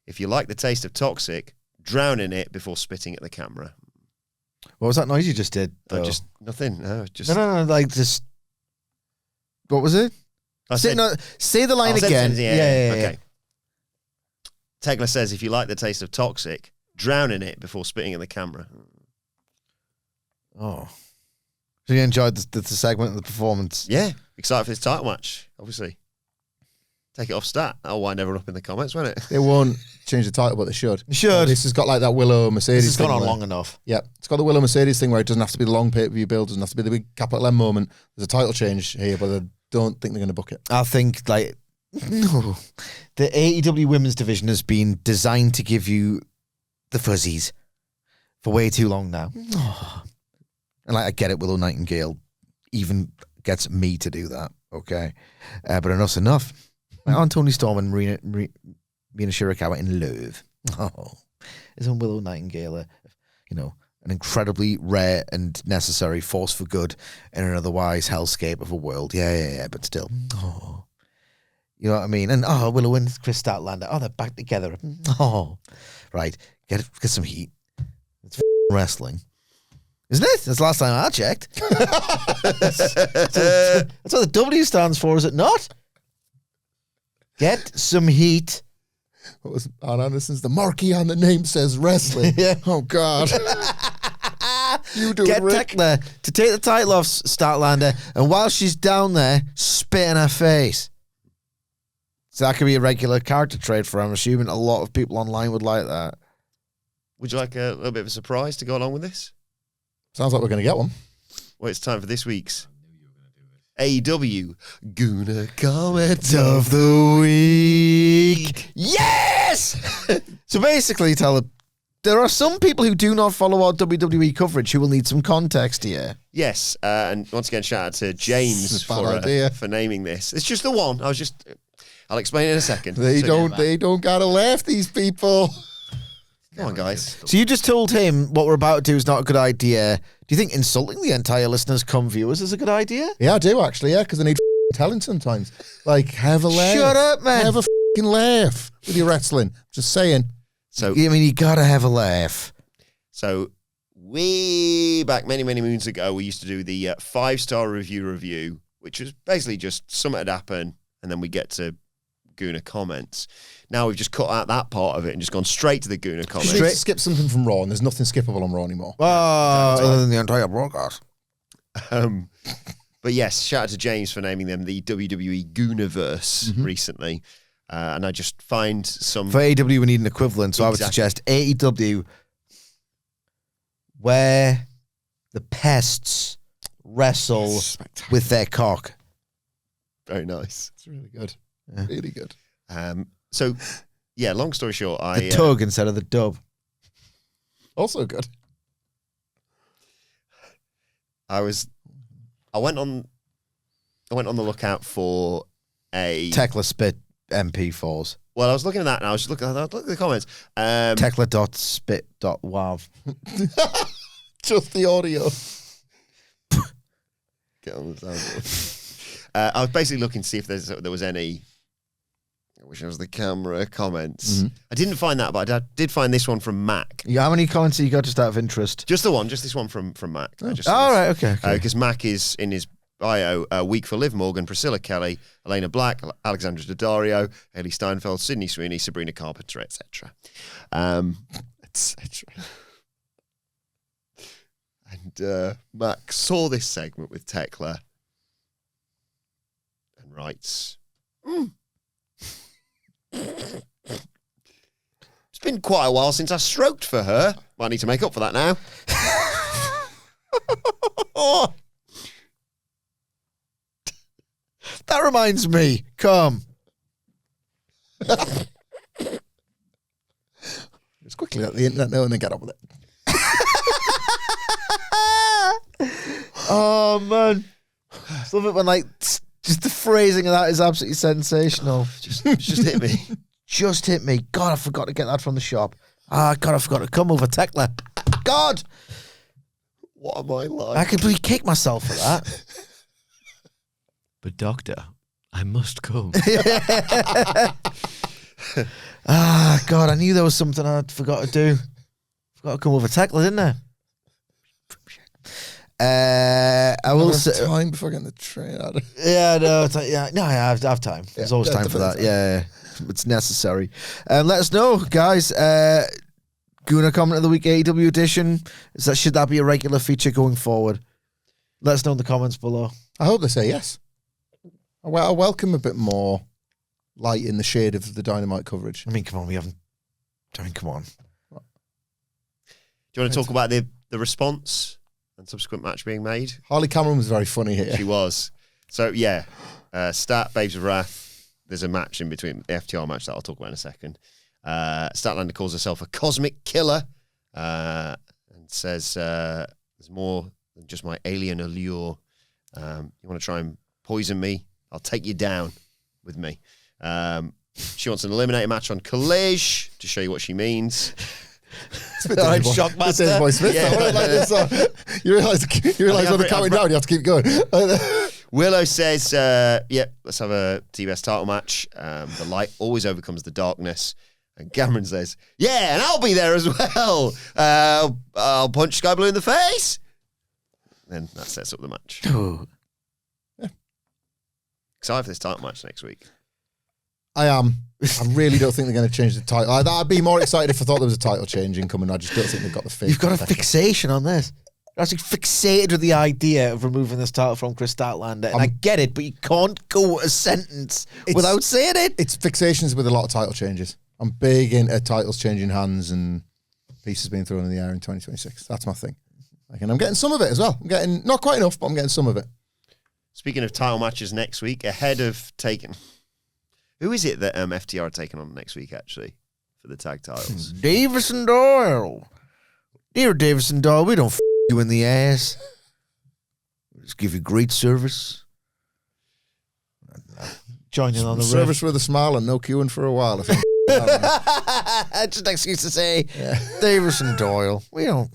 "If you like the taste of toxic, drown in it before spitting at the camera." What was that noise you just did? Just nothing. No, just no. Like just. What was it? Say the line again. Yeah. Okay. Tekla says, "If you like the taste of toxic, drown in it before spitting at the camera." Oh. So you enjoyed the segment and the performance? Yeah, excited for this title match, obviously. Take it off Stat. That'll wind everyone up in the comments, won't it? They won't change the title, but they should. They should. This has got like that Willow Mercedes This has thing gone on where- long enough. Yeah, it's got the Willow Mercedes thing where it doesn't have to be the long pay-per-view build, doesn't have to be the big capital M moment. There's a title change here, but I don't think they're going to book it. I think, like, no. The AEW women's division has been designed to give you the fuzzies for way too long now. And, like, I get it, Willow Nightingale even gets me to do that, okay? But enough's enough. Like, aren't Tony Storm and Mina Shirakawa in love? Oh, isn't Willow Nightingale an incredibly rare and necessary force for good in an otherwise hellscape of a world? Yeah, but still. Oh. You know what I mean? And, Willow and Chris Statlander, they're back together. Oh, right. Get some heat. It's wrestling. Isn't it? That's the last time I checked. That's what the W stands for, is it not? Get some heat. What was Arn Anderson's? The marquee on the name says wrestling. Yeah. Oh, God. You do Get it, Rick. Tekla to take the title off Statlander, and while she's down there, spit in her face. So that could be a regular character trait for her. I'm assuming a lot of people online would like that. Would you like a little bit of a surprise to go along with this? Sounds like we're going to get one. Well, it's time for this week's AEW Gooner Comment Of the week. Yes! So basically, Tyler, there are some people who do not follow our WWE coverage who will need some context here. Yes, and once again, shout out to James It's a bad idea. for naming this. It's just the one. I'll explain in a second. They So, don't gotta laugh, these people. Come on, guys. So you just told him what we're about to do is not a good idea. Do you think insulting the entire listeners come viewers is a good idea? Yeah, I do actually, yeah, because I need talent sometimes. Like, have a laugh. Shut up, man. Have a laugh with your wrestling. Just saying. So, I mean, you gotta have a laugh. So way back many, many moons ago, we used to do the 5-star review, which was basically just something had happened, and then we get to Gooner comments. Now we've just cut out that part of it and just gone straight to the Gooner You comments. need to skip something from Raw, and there's nothing skippable on Raw anymore. Other than the entire broadcast. But yes, shout out to James for naming them the WWE Gooniverse recently. And I just find some... For AEW, we need an equivalent, so I would suggest AEW where the pests wrestle with their cock. Very nice. It's really good. Yeah. Really good. So, yeah, long story short, The tug instead of the dub. Also good. I went on the lookout for a... Tekla spit MP4s. Well, I was looking at that and I was looking at the comments. Tekla.spit.wav. Just the audio. Get on the soundboard. I was basically looking to see if there was any... I wish it was the camera comments. I didn't find that, but I did find this one from Mac. Yeah, how many comments have you got just out of interest? Just the one, just this one from Mac. All right, okay. Because Mac is in his bio, week for Liv Morgan, Priscilla Kelly, Elena Black, Alexandra Daddario, Haley Steinfeld, Sydney Sweeney, Sabrina Carpenter, etc. Etc. And Mac saw this segment with Tekla and writes, it's been quite a while since I stroked for her. Might need to make up for that now. That reminds me. Come. Just quickly let the internet know and then get on with it. Oh, man. I love it when, like, just the phrasing of that is absolutely sensational. Just hit me. Just hit me. God, I forgot to get that from the shop. God, I forgot to come over Tekla. God. What am I like? I could really kick myself for that. But doctor, I must come. God, I knew there was something I'd forgot to do. Forgot to come over Tekla, didn't I? I will say time before getting the train out of yeah, no, I have time. There's always time for that. definitely Yeah, it's necessary. And let us know, guys. Gooner Comment of the Week AEW edition? Should that be a regular feature going forward? Let us know in the comments below. I hope they say yes. I welcome a bit more light in the shade of the Dynamite coverage. I mean, come on, come on. Do you want to talk about the response and subsequent match being made? Harley Cameron was very funny here. She was. So, yeah, Babes of Wrath. There's a match in between, the FTR match that I'll talk about in a second. Statlander calls herself a cosmic killer and says there's more than just my alien allure. You want to try and poison me? I'll take you down with me. She wants an eliminator match on Callis to show you what she means. I'm shocked, master. David Boy Smith. Yeah. Like this, you realise when they're counting down, you have to keep going. Willow says, let's have a TBS title match. The light always overcomes the darkness. And Cameron says, yeah, and I'll be there as well. I'll punch Sky Blue in the face. Then that sets up the match. Excited for this title match next week. I am. I really don't think they're going to change the title. I'd be more excited if I thought there was a title change incoming. I just don't think they've got the faith. You've got a fixation on this. You're actually fixated with the idea of removing this title from Chris Statlander. And I get it, but you can't go a sentence without saying it. It's fixations with a lot of title changes. I'm big into titles changing hands and pieces being thrown in the air in 2026. That's my thing. And I'm getting some of it as well. I'm getting, not quite enough, but I'm getting some of it. Speaking of title matches next week, ahead of taking... Who is it that FTR are taking on next week, actually, for the tag titles? Davis and Doyle. Dear Davis and Doyle, we don't you in the ass. We just give you great service. Joining on the service with a smile and no queuing for a while. Just an excuse to say, Davis and Doyle, we're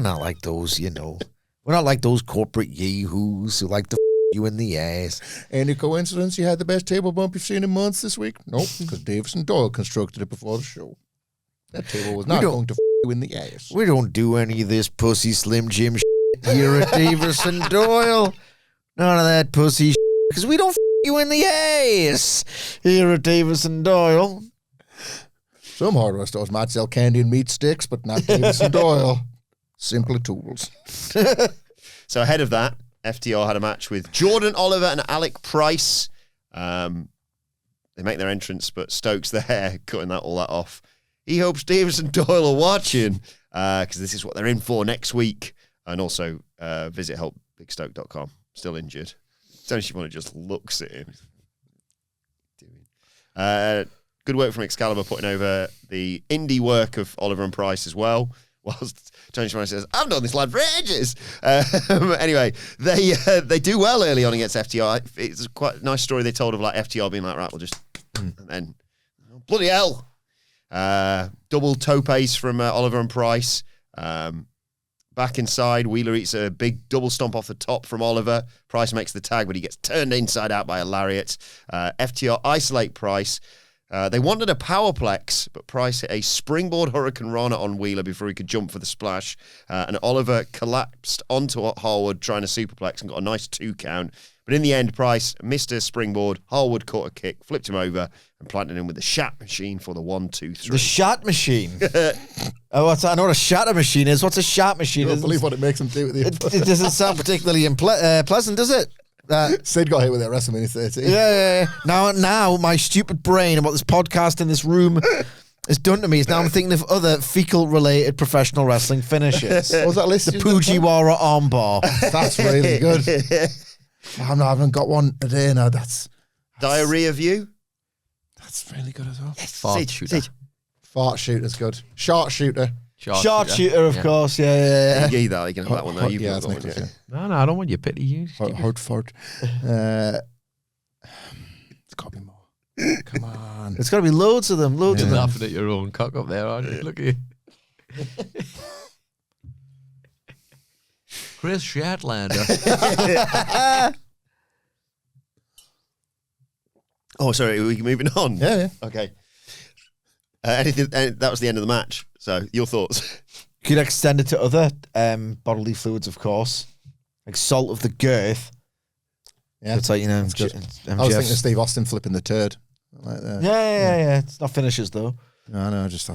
not like those, We're not like those corporate yahoos who like to you in the ass. Any coincidence you had the best table bump you've seen in months this week? Nope, because Davis and Doyle constructed it before the show. That table was not going to you in the ass. We don't do any of this pussy Slim Jim shit here at Davis and Doyle. None of that pussy shit, because we don't you in the ass here at Davis and Doyle. Some hardware stores might sell candy and meat sticks, but not Davis and Doyle. Simply tools. So ahead of that, FTR had a match with Jordan Oliver and Alec Price. They make their entrance, but Stokes there, cutting all that off. He hopes Davis and Doyle are watching, because this is what they're in for next week. And also, visit helpbigstoke.com. Still injured. Don't you want to just looks at him. Good work from Excalibur putting over the indie work of Oliver and Price as well. Whilst Tony Schiavone says, I've known this lad for ages. Anyway, they do well early on against FTR. It's quite a nice story they told of like FTR being like, right, we'll just... And then, bloody hell. Double topes from Oliver and Price. Back inside, Wheeler eats a big double stomp off the top from Oliver. Price makes the tag, but he gets turned inside out by a lariat. FTR isolate Price. They wanted a powerplex, but Price hit a springboard Hurricane Rana on Wheeler before he could jump for the splash. And Oliver collapsed onto Harwood trying to superplex and got a nice 2 count. But in the end, Price missed a springboard. Harwood caught a kick, flipped him over, and planted him with the shat machine for the 1, 2, 3. The shat machine? I know what a shatter machine is. What's a shat machine? I don't believe what it makes him do with the it doesn't sound particularly pleasant, does it? Sid got hit with it at WrestleMania 13. Yeah. Now my stupid brain and what this podcast in this room has done to me is now I'm thinking of other fecal-related professional wrestling finishes. What was that list? The Fujiwara armbar. That's really good. I haven't got one a day now. That's Diarrhea view. That's really good as well. Yes. Fart shooter. Fart shooter's good. Short shooter. Sharpshooter, of course. Yeah. You can have that one though. You've Yeah, got that's one, Nicholas, yeah. No, I don't want your pity. You just keep it. Hard fart. It's got to be more. Come on. It's got to be loads of them. You're of them. laughing at your own cock up there, aren't you? Look at you. Chris Shatlander. Oh, sorry. Are we moving on? Yeah. Okay. That was the end of the match. So, your thoughts? Could extend it to other bodily fluids, of course. Like salt of the girth. Yeah. It's like, That's good. I was thinking of Steve Austin flipping the turd. Like that. Yeah. It's not finishes, though. No, just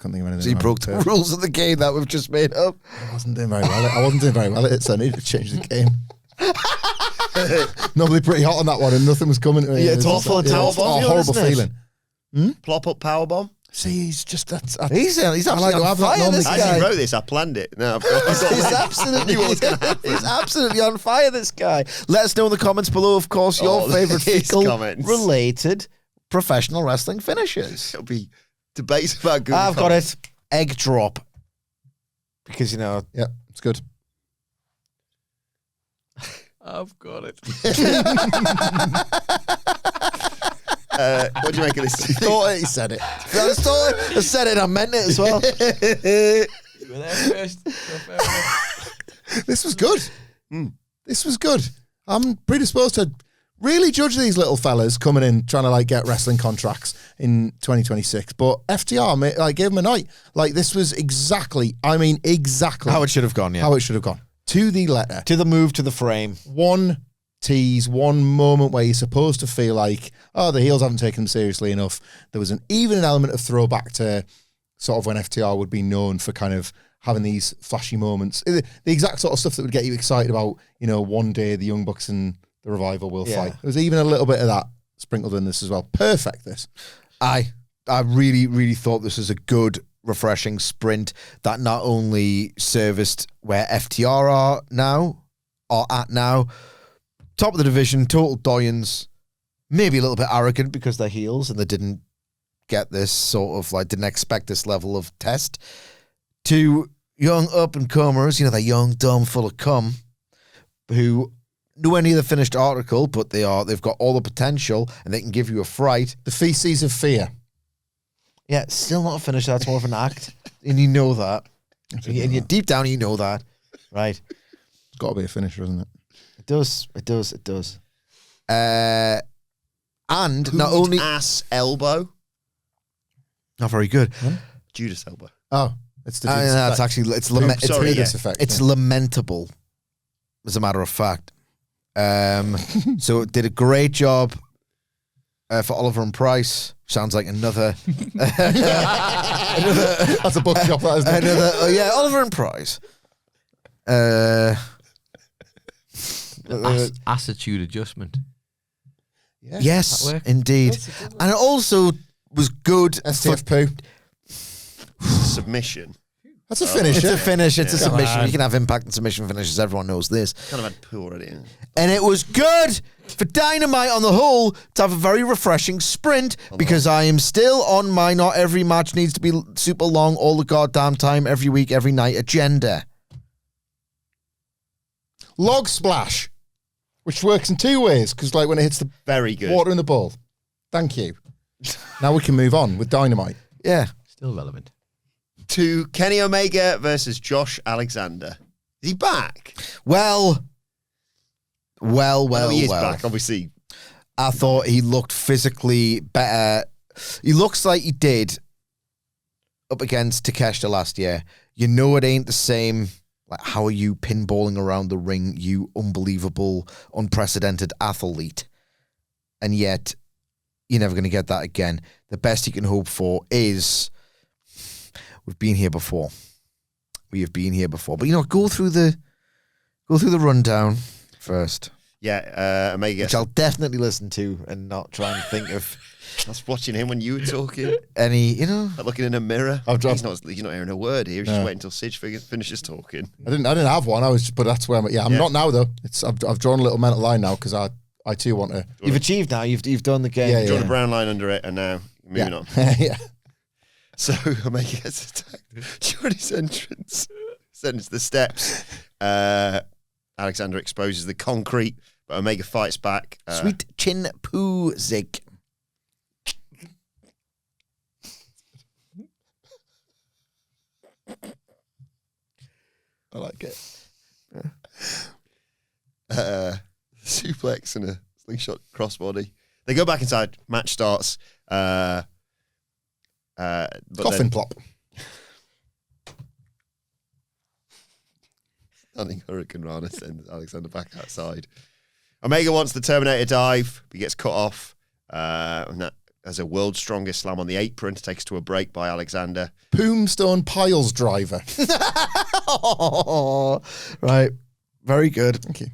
Couldn't think of anything. So you broke the rules of the game that we've just made up. I wasn't doing very well. I wasn't doing very well at it, so I needed to change the game. Normally pretty hot on that one, and nothing was coming to me. Yeah, it's awful. A tower bomb. Horrible feeling. Plop up power bomb. See, he's just that's. He's actually on fire, this I guy. actually wrote this. I planned it. No, He's absolutely on fire, this guy. Let us know in the comments below, of course, your favourite fecal-related professional wrestling finishes. It'll be debates about good. I've got it. Egg drop. Because, yeah, it's good. I've got it. What do you make of this? I thought he said it. I said it. I meant it as well. You were there first. This was good. This was good. I'm predisposed to really judge these little fellas coming in trying to get wrestling contracts in 2026. But FTR gave them a night. This was exactly how it should have gone. Yeah, how it should have gone to the letter, to the move, to the frame. One tease, one moment where you're supposed to feel like, oh, the heels haven't taken them seriously enough. There was even an element of throwback to sort of when FTR would be known for kind of having these flashy moments. The exact sort of stuff that would get you excited about, one day the Young Bucks and the Revival will fight. There was even a little bit of that sprinkled in this as well. Perfect, this. I really, really thought this was a good, refreshing sprint that not only serviced where FTR are at now, top of the division, total doyens, maybe a little bit arrogant because they're heels and they didn't get this sort of didn't expect this level of test, to young up-and-comers, they're young, dumb, full of cum, who nowhere near the finished article, but they've got all the potential and they can give you a fright. The feces of fear. Yeah, still not a finish. That's more of an act. And you know that. And you deep down, you know that. Right. It's got to be a finisher, isn't it? It does. And not only ass elbow. Not very good. Judas elbow. Oh, it's the Judas effect. It's actually it's lamentable, as a matter of fact. So it did a great job for Oliver and Price. Sounds like another. That's a bookshop, that isn't it? Oliver and Price. Attitude adjustment. Yeah, yes, indeed. And it also was good. STF poo. Submission. That's a finish. It's a finish. It's a submission. You can have impact and submission finishes. Everyone knows this. Kind of had poo already. And it was good for Dynamite on the whole to have a very refreshing sprint because I am still on my not every match needs to be super long all the goddamn time, every week, every night agenda. Log splash, which works in two ways because when it hits the very good water in the bowl. Thank you. Now we can move on with Dynamite. Yeah. Still relevant. To Kenny Omega versus Josh Alexander. Is he back? Well. He is back, obviously. I thought he looked physically better. He looks like he did up against Takeshita last year. It ain't the same. How are you pinballing around the ring, you unbelievable, unprecedented athlete? And yet, you're never going to get that again. The best you can hope for is, we've been here before. We have been here before. But, go through the rundown first. Yeah, Omega. Which I'll definitely listen to and not try and think of. I was watching him when you were talking. Like looking in a mirror. He's not hearing a word here. He's just waiting until Sidge finishes talking. I didn't have one. But that's where I'm not now though. I've drawn a little mental line now because I too want to. You've achieved now. You've done the game. You've drawn a brown line under it, and now moving on. Yeah. So Omega gets attacked during his entrance. Sends the steps. Alexander exposes the concrete, but Omega fights back. Sweet chin poo zig. I like it. Suplex and a slingshot crossbody. They go back inside. Match starts. Coffin plop. Stunning Hurricane Rana sends Alexander back outside. Omega wants the Terminator dive. He gets cut off. And that has a world's strongest slam on the apron, takes to a break by Alexander. Tombstone Piles driver. Right. Very good. Thank you.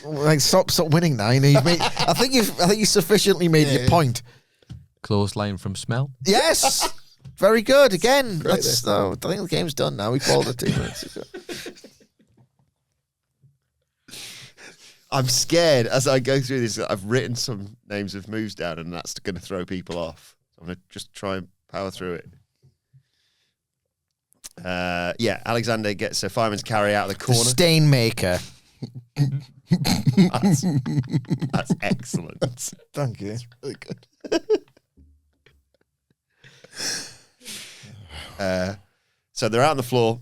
Like, stop winning now. You know, you've made, I think you sufficiently made your point. Clothesline from Smell. Yes. Very good. Again, Great I think the game's done now. We called it 2 minutes ago. I'm scared as I go through this. I've written some names of moves down, and that's going to throw people off. So I'm going to just try and power through it. Yeah, Alexander gets a fireman's carry out of the The corner. Stainmaker. That's excellent. Thank you. Really good. So they're out on the floor.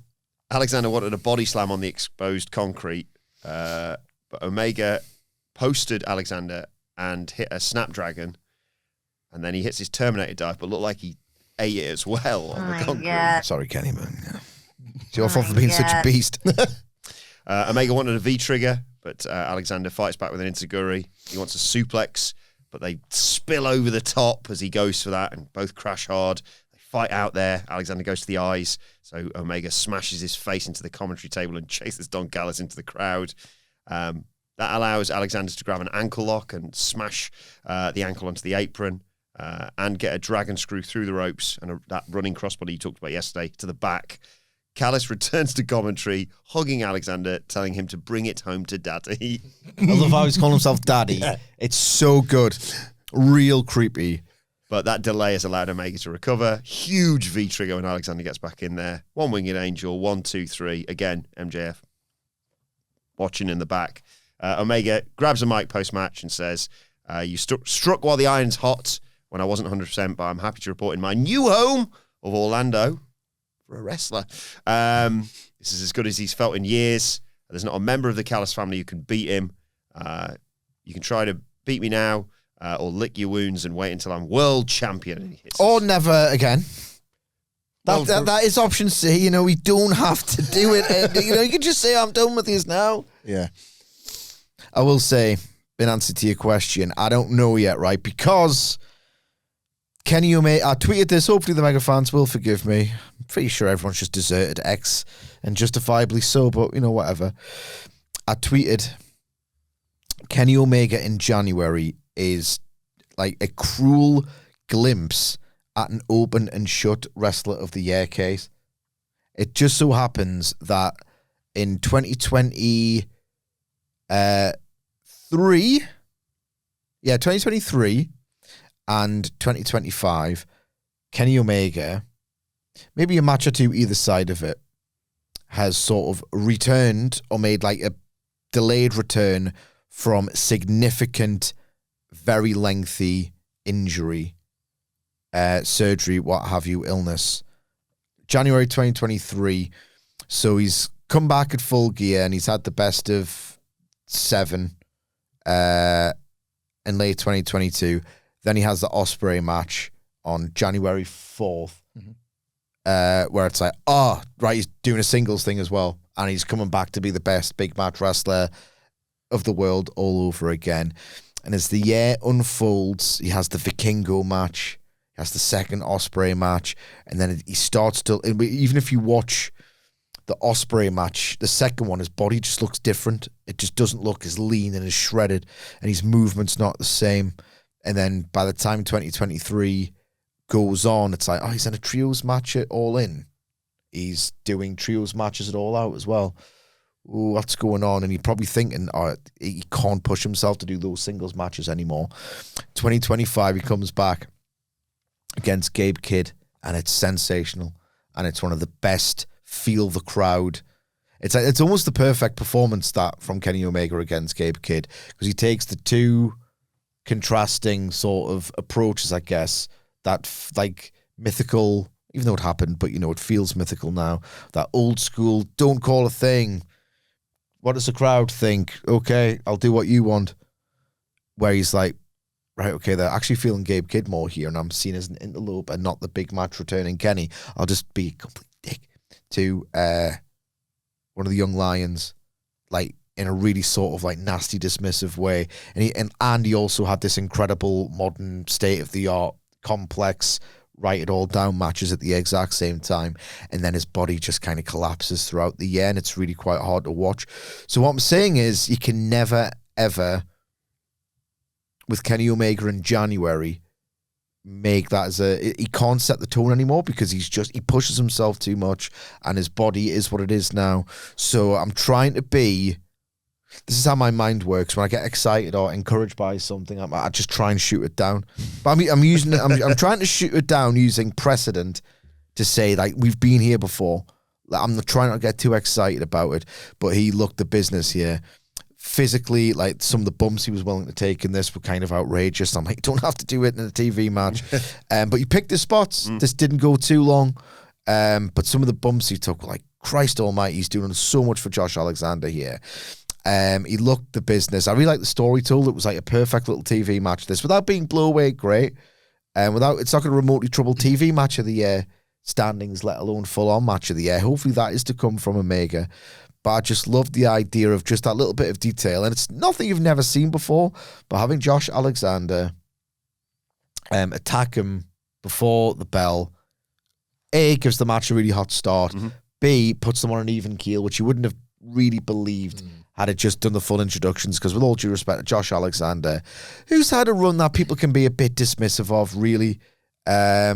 Alexander wanted a body slam on the exposed concrete, but Omega posted Alexander and hit a Snapdragon, and then he hits his Terminator dive, but looked like he ate it as well on the concrete. God. Sorry, Kenny, man. Yeah. It's your fault for being such a beast. Omega wanted a V-trigger, but Alexander fights back with an Enziguri. He wants a suplex, but they spill over the top as he goes for that, and both crash hard. They fight out there. Alexander goes to the eyes, so Omega smashes his face into the commentary table and chases Don Callis into the crowd. That allows Alexander to grab an ankle lock and smash the ankle onto the apron and get a dragon screw through the ropes and that running crossbody you talked about yesterday to the back. Callis returns to commentary, hugging Alexander, telling him to bring it home to Daddy. I love how he's calling himself Daddy. Yeah. It's so good. Real creepy. But that delay has allowed Omega to recover. Huge V-trigger when Alexander gets back in there. One winged angel, 1, 2, 3. Again, MJF watching in the back. Omega grabs a mic post-match and says, you struck while the iron's hot when I wasn't 100%, but I'm happy to report in my new home of Orlando for a wrestler. This is as good as he's felt in years. There's not a member of the Callis family who can beat him. You can try to beat me now or lick your wounds and wait until I'm world champion. And he hits Or never again. That is option C. You know, we don't have to do it. You know, you can just say, I'm done with this now. Yeah. I will say, in answer to your question, I don't know yet, right? Because Kenny Omega, I tweeted this, hopefully the mega fans will forgive me. I'm pretty sure everyone's just deserted X, and justifiably so, but, you know, whatever. I tweeted, Kenny Omega in January is like a cruel glimpse at an open and shut Wrestler of the Year case. It just so happens that in 2023, 2023 and 2025, Kenny Omega, maybe a match or two either side of it, has sort of returned or made like a delayed return from significant, very lengthy injury, surgery, what have you, illness. January 2023, so he's come back at full gear and he's had the best of 7 in late 2022. Then he has the Ospreay match on January 4th, where it's like, oh, right, he's doing a singles thing as well, and he's coming back to be the best big match wrestler of the world all over again. And as the year unfolds, he has the Vikingo match, he has the second Ospreay match, and then he starts to, even if you watch the Ospreay match, the second one, his body just looks different. It just doesn't look as lean and as shredded, and his movement's not the same. And then by the time 2023 goes on, it's like, oh, he's in a trios match at All In. He's doing trios matches at All Out as well. Ooh, what's going on? And you're probably thinking, oh, he can't push himself to do those singles matches anymore. 2025, he comes back against Gabe Kidd, and it's sensational. And it's one of the best feel the crowd. It's almost the perfect performance that from Kenny Omega against Gabe Kidd, because he takes the two contrasting sort of approaches, I guess, that like mythical, even though it happened, but you know, it feels mythical now, that old school, don't call a thing. What does the crowd think? Okay, I'll do what you want. Where he's like, right, okay, they're actually feeling Gabe Kidd more here, and I'm seen as an interlope and not the big match returning Kenny. I'll just be a complete dick to one of the young lions, like in a really sort of like nasty, dismissive way. And he also had this incredible modern state of the art complex, write it all down matches at the exact same time, and then his body just kind of collapses throughout the year, and it's really quite hard to watch. So what I'm saying is, you can never, ever, with Kenny Omega in January, make that as he can't set the tone anymore, because he pushes himself too much, and his body is what it is now. So I'm trying to be, this is how my mind works. When I get excited or encouraged by something, I just try and shoot it down. But I'm trying to shoot it down using precedent to say, like, we've been here before. Like, I'm trying not to get too excited about it, but he looked the business here. Physically, like, some of the bumps he was willing to take in this were kind of outrageous. I'm like, you don't have to do it in a TV match. But he picked his spots. This didn't go too long. But some of the bumps he took were like, Christ almighty, he's doing so much for Josh Alexander here. He looked the business. I really like the story tool. It was like a perfect little TV match. This, without being blow away great, and it's not going to remotely trouble TV match of the year standings, let alone full on match of the year. Hopefully that is to come from Omega. But I just love the idea of just that little bit of detail, and it's nothing you've never seen before. But having Josh Alexander attack him before the bell, A, gives the match a really hot start. B, puts them on an even keel, which you wouldn't have really believed had it just done the full introductions, because with all due respect to Josh Alexander, who's had a run that people can be a bit dismissive of, really. I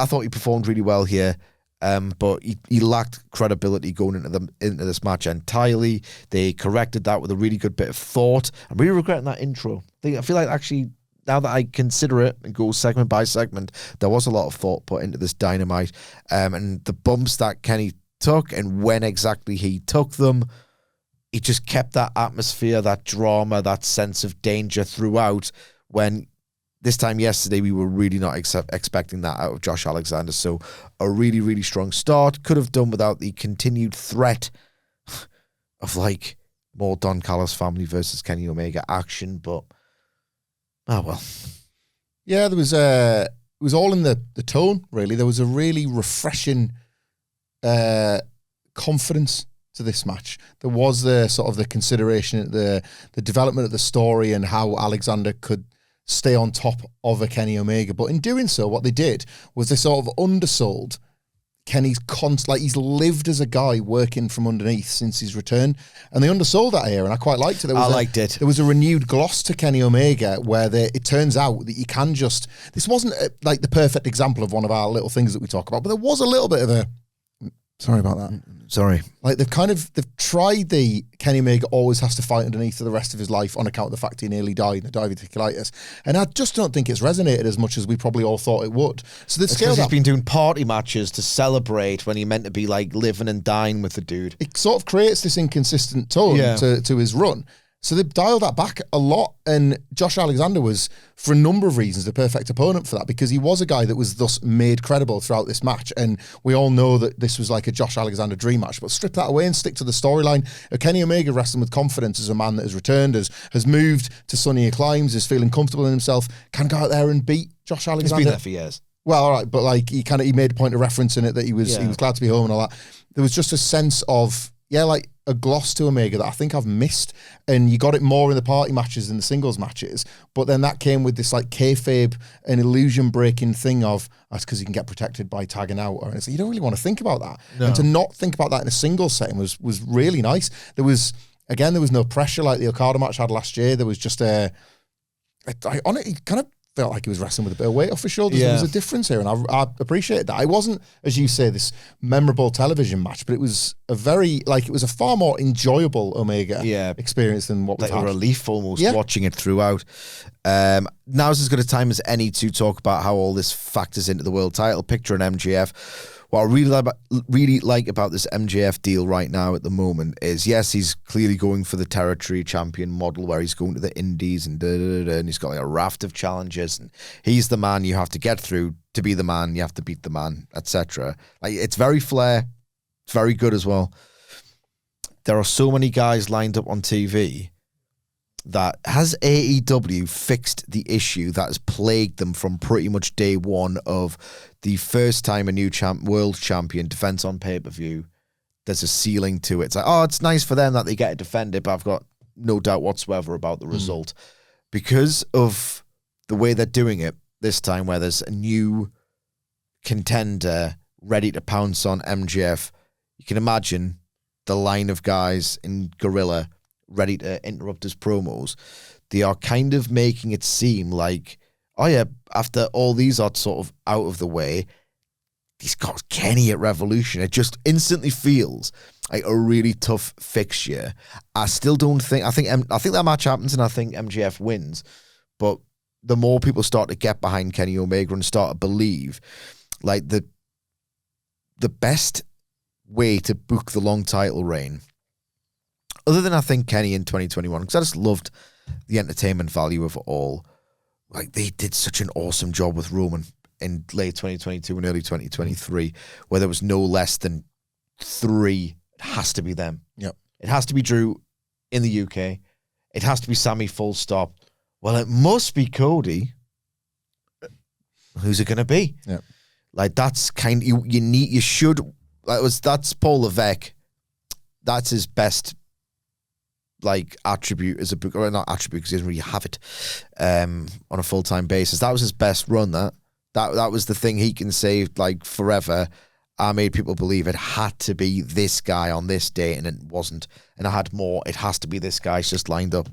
thought he performed really well here, but he lacked credibility going into this match entirely. They corrected that with a really good bit of thought. I'm really regretting that intro. I feel like, actually, now that I consider it and go segment by segment, there was a lot of thought put into this Dynamite, and the bumps that Kenny took and when exactly he took them, he just kept that atmosphere, that drama, that sense of danger throughout, when this time yesterday we were really not expecting that out of Josh Alexander. So a really, really strong start. Could have done without the continued threat of, like, more Don Callis family versus Kenny Omega action, but oh well. Yeah, there was it was all in the tone, really. There was a really refreshing confidence to this match. There was the sort of the consideration, the development of the story, and how Alexander could stay on top of a Kenny Omega. But in doing so, what they did was they sort of undersold Kenny's like, he's lived as a guy working from underneath since his return, and they undersold that here, and I quite liked it. I liked it. There was a renewed gloss to Kenny Omega, where it turns out that you can just, this wasn't like the perfect example of one of our little things that we talk about, but there was a little bit of a, sorry about that. Sorry. Like, they've tried the Kenny Omega always has to fight underneath for the rest of his life on account of the fact he nearly died in a diverticulitis. And I just don't think it's resonated as much as we probably all thought it would. So they've scaled up. He's been doing party matches to celebrate when he meant to be, like, living and dying with the dude. It sort of creates this inconsistent tone to his run. So they've dialed that back a lot, and Josh Alexander was, for a number of reasons, the perfect opponent for that, because he was a guy that was thus made credible throughout this match, and we all know that this was like a Josh Alexander dream match, but strip that away and stick to the storyline. Kenny Omega wrestling with confidence as a man that has returned, has moved to sunnier climes, is feeling comfortable in himself, can go out there and beat Josh Alexander. He's been there for years. Well, all right, but like he made a point of referencing it, that he was glad to be home and all that. There was just a sense of, like, a gloss to Omega that I think I've missed, and you got it more in the party matches than the singles matches, but then that came with this, like, kayfabe and illusion breaking thing of, that's because you can get protected by tagging out, or it's like, you don't really want to think about that. No. And to not think about that in a singles setting was really nice. There was no pressure like the Okada match had last year. There was just he kind of felt like he was wrestling with a bit of weight off his shoulders. There was a difference here, and I appreciate that. It wasn't, as you say, this memorable television match, but it was a far more enjoyable Omega experience than what we've had. A relief almost watching it throughout. Now's as good a time as any to talk about how all this factors into the world title picture and MJF. What I really like about this MJF deal right now at the moment is, yes, he's clearly going for the territory champion model, where he's going to the indies and and he's got, like, a raft of challenges, and he's the man you have to get through to be the man, you have to beat the man, etc. Like, it's very Flair, it's very good as well. There are so many guys lined up on TV that, has AEW fixed the issue that has plagued them from pretty much day one of the first time a new world champion defends on pay-per-view? There's a ceiling to it. It's like, oh, it's nice for them that they get to defend it, but I've got no doubt whatsoever about the result. Because of the way they're doing it, this time where there's a new contender ready to pounce on MJF. You can imagine the line of guys in Gorilla ready to interrupt his promos. They are kind of making it seem like, oh yeah, after all these are sort of out of the way, he's got Kenny at Revolution. It just instantly feels like a really tough fixture. I still don't think, I think that match happens and I think MJF wins, but the more people start to get behind Kenny Omega and start to believe, like the best way to book the long title reign, other than I think Kenny in 2021, because I just loved the entertainment value of it all. Like, they did such an awesome job with Roman in late 2022 and early 2023, where there was no less than 3. It has to be them. Yep. It has to be Drew in the UK. It has to be Sammy, full stop. Well, it must be Cody. Who's it going to be? Yep. Like, that's kind of, you should, that's Paul Levesque. That's his best, like, attribute as a book, or not attribute because he doesn't really have it on a full-time basis. That was his best run, that was the thing he can say, like, forever. I made people believe it had to be this guy on this day, and it wasn't. And I had more. It has to be this guy. It's just lined up.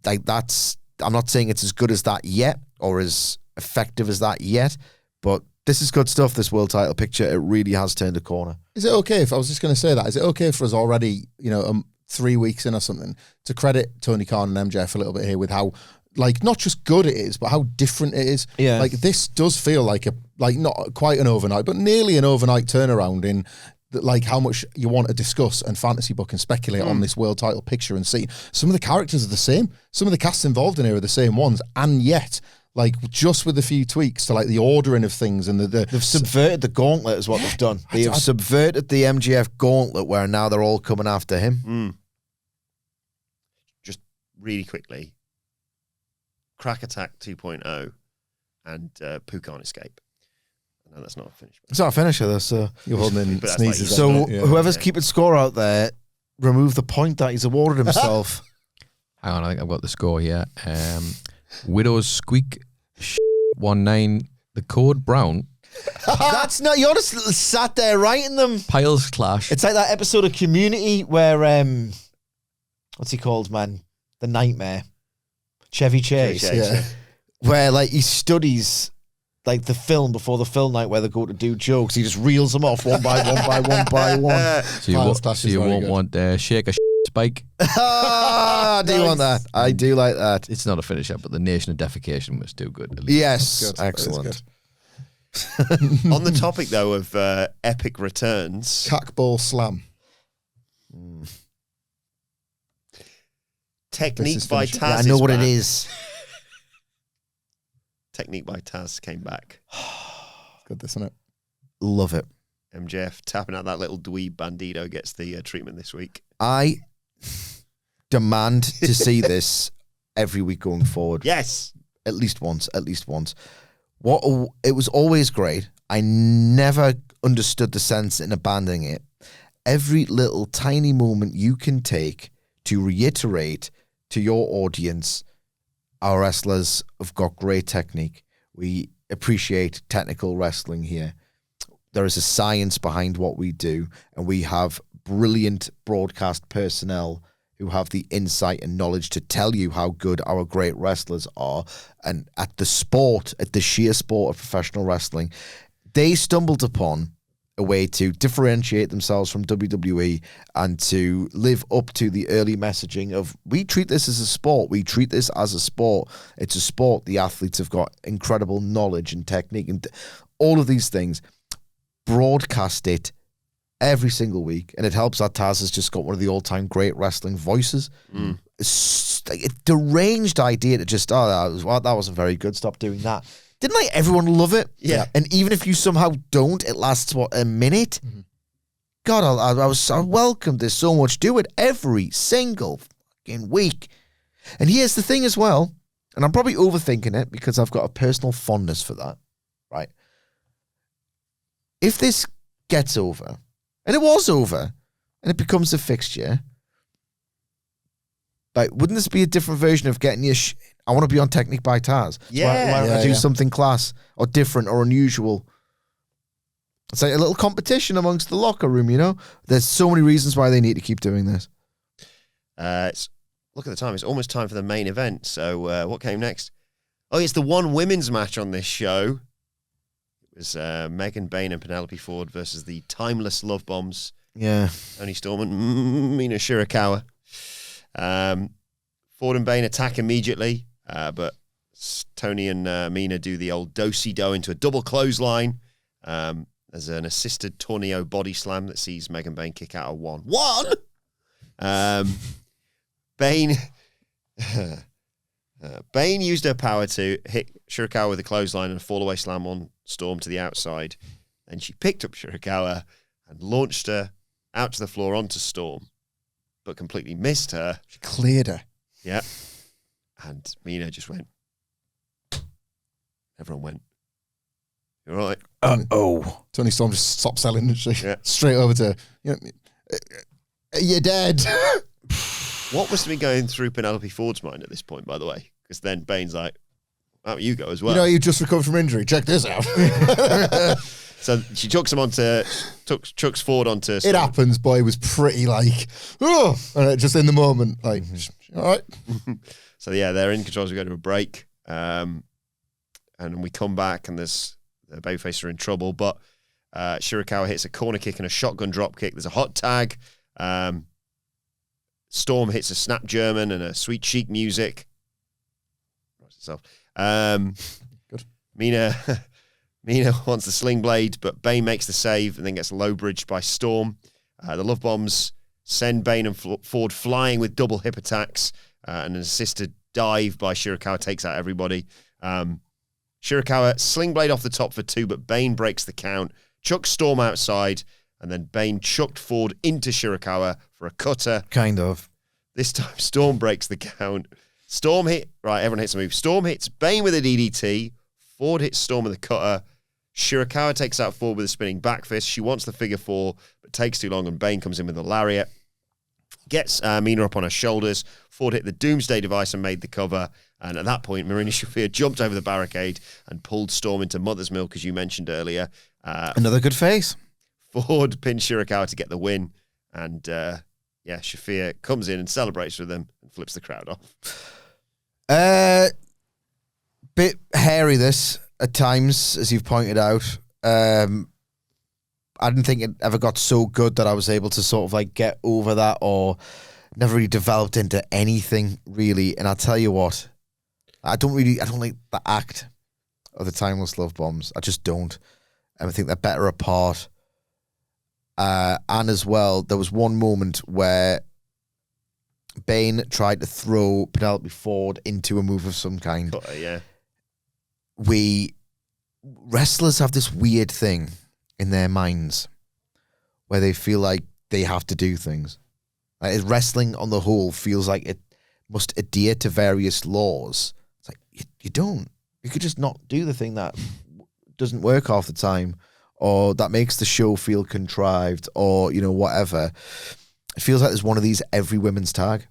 Like, that's, I'm not saying it's as good as that yet, or as effective as that yet, but this is good stuff, this world title picture. It really has turned a corner. Is it okay if, I was just going to say that, is it okay for us already, 3 weeks in or something, to credit Tony Khan and MJF a little bit here with how, like, not just good it is, but how different it is. Yeah. Like, this does feel like not quite an overnight, but nearly an overnight turnaround in like how much you want to discuss and fantasy book and speculate on this world title picture and see. Some of the characters are the same. Some of the casts involved in here are the same ones. And yet, like, just with a few tweaks to, like, the ordering of things and they've subverted the gauntlet is what they've done. They have subverted the MJF gauntlet, where now they're all coming after him. Just really quickly, Crack Attack 2.0 and Pukan Escape. No, that's not a finish. It's not a finisher, though, so you're holding in But that's sneezes. like- so Yeah. whoever's keeping score out there, remove the point that he's awarded himself. Hang on, I think I've got the score here. Widow's Squeak 19, the code Brown, That's not, you're just sat there writing them. Piles Clash. It's like that episode of Community where, what's he called, man? The Nightmare. Chevy Chase. Chevy Chase, Yeah. Where, like, he studies, like, the film before the film night where they go to do jokes. He just reels them off one by one. So you, Piles Clash so is you very won't good. want Shake a Spike. I do want that. I do like that. It's not a finisher, but the Nation of Defecation was too good. At least. Yes, Good. That is excellent. good. On the topic, though, of epic returns, Cackball Slam. Technique This is by finishing. Taz. Yeah, I know is what it back. is. Technique by Taz came back. Good, this, isn't it? Love it. MJF tapping out that little dweeb bandito gets the treatment this week. I demand to see this every week going forward. Yes. At least once. It was always great. I never understood the sense in abandoning it. Every little tiny moment you can take to reiterate to your audience, our wrestlers have got great technique. We appreciate technical wrestling here. There is a science behind what we do, and we have brilliant broadcast personnel who have the insight and knowledge to tell you how good our great wrestlers are. And at the sheer sport of professional wrestling, they stumbled upon a way to differentiate themselves from WWE and to live up to the early messaging of, we treat this as a sport. We treat this as a sport. It's a sport. The athletes have got incredible knowledge and technique and all of these things. Broadcast it every single week, and it helps that Taz has just got one of the all-time great wrestling voices. It's like a deranged idea to just, that wasn't very good, stop doing that. Didn't like everyone love it? Yeah. And even if you somehow don't, it lasts, a minute? Mm-hmm. God, I welcome this so much. Do it every single fucking week. And here's the thing as well, and I'm probably overthinking it because I've got a personal fondness for that, right? If this gets over, and it was over, and it becomes a fixture, Like, wouldn't this be a different version of getting your I want to be on Technique by Taz. Yeah. Why don't I do Yeah. something class or different or unusual? It's like a little competition amongst the locker room, you know? There's so many reasons why they need to keep doing this. Look at the time. It's almost time for the main event. So what came next? Oh, it's the one women's match on this show. It was Megan Bayne and Penelope Ford versus the Timeless Love Bombs. Yeah. Tony Storm and Mina Shirakawa. Ford and Bayne attack immediately, but Tony and Mina do the old do-si-do into a double clothesline. There's an assisted tornado body slam that sees Megan Bayne kick out a 1-1. Bayne Bayne used her power to hit Shirakawa with a clothesline and a fall-away slam on Storm to the outside. Then she picked up Shirakawa and launched her out to the floor onto Storm, but completely missed her. She cleared her. Yeah. And Mina just went. Everyone went. You're right. Tony Storm just stopped selling, didn't she? Yeah. Straight over to, you're dead. What must have been going through Penelope Ford's mind at this point, by the way? Because then Bayne's like, "Oh, you go as well." You just recovered from injury. Check this out. So she chucks Ford onto. It happens, boy. It was pretty like, and just in the moment, like, all right. So yeah, they're in control as we go to a break, and we come back, and the babyface are in trouble. But Shirakawa hits a corner kick and a shotgun drop kick. There's a hot tag. Storm hits a snap German and a sweet chic music. Herself. Good. Mina wants the sling blade, but Bayne makes the save and then gets low bridged by Storm. The love bombs send Bayne and Ford flying with double hip attacks, and an assisted dive by Shirakawa takes out everybody. Shirakawa sling blade off the top for 2, but Bayne breaks the count, chucks Storm outside, and then Bayne chucked Ford into Shirakawa for a cutter. Kind of. This time, Storm breaks the count. Everyone hits a move. Storm hits Bayne with a DDT. Ford hits Storm with a cutter. Shirakawa takes out Ford with a spinning back fist. She wants the figure 4, but takes too long, and Bayne comes in with a lariat. Gets Mina up on her shoulders. Ford hit the Doomsday device and made the cover. And at that point, Marina Shafir jumped over the barricade and pulled Storm into Mother's Milk, as you mentioned earlier. Another good face. Ford pinned Shirakawa to get the win. And, Shafir comes in and celebrates with them and flips the crowd off. Bit hairy, this, at times, as you've pointed out. I didn't think it ever got so good that I was able to sort of like get over that, or never really developed into anything, really. And I'll tell you what, I don't like the act of the Timeless Love Bombs. I just don't. I think they're better apart. And as well, there was one moment where Bayne tried to throw Penelope Ford into a move of some kind. Yeah. Wrestlers have this weird thing in their minds where they feel like they have to do things. Like, wrestling on the whole feels like it must adhere to various laws. It's like, you don't. You could just not do the thing that doesn't work half the time, or that makes the show feel contrived, or, whatever. It feels like there's one of these every women's tag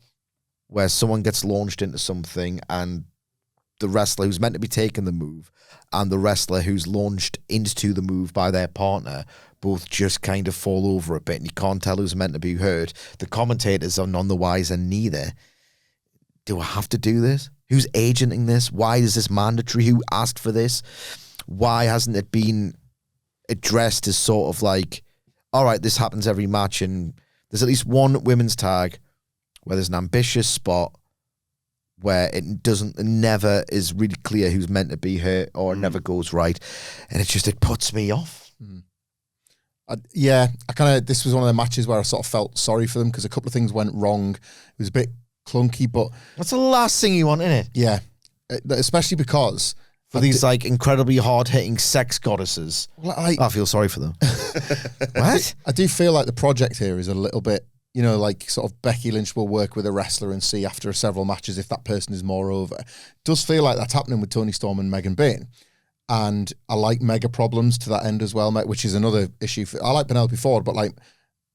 where someone gets launched into something, and the wrestler who's meant to be taking the move and the wrestler who's launched into the move by their partner both just kind of fall over a bit, and you can't tell who's meant to be hurt. The commentators are none the wiser neither. Do I have to do this? Who's agenting this? Why is this mandatory? Who asked for this? Why hasn't it been addressed as sort of like, all right, this happens every match, and there's at least one women's tag where there's an ambitious spot where it never is really clear who's meant to be hurt, or it never goes right, and it puts me off. This was one of the matches where I sort of felt sorry for them because a couple of things went wrong. It was a bit clunky, but That's the last thing you want, innit? yeah, especially because For these like incredibly hard-hitting sex goddesses. I feel sorry for them. What? I do feel like the project here is a little bit, like sort of Becky Lynch will work with a wrestler and see after several matches if that person is more over. It does feel like that's happening with Toni Storm and Megan Bayne. And I like mega problems to that end as well, mate, which is another issue. I like Penelope Ford, but like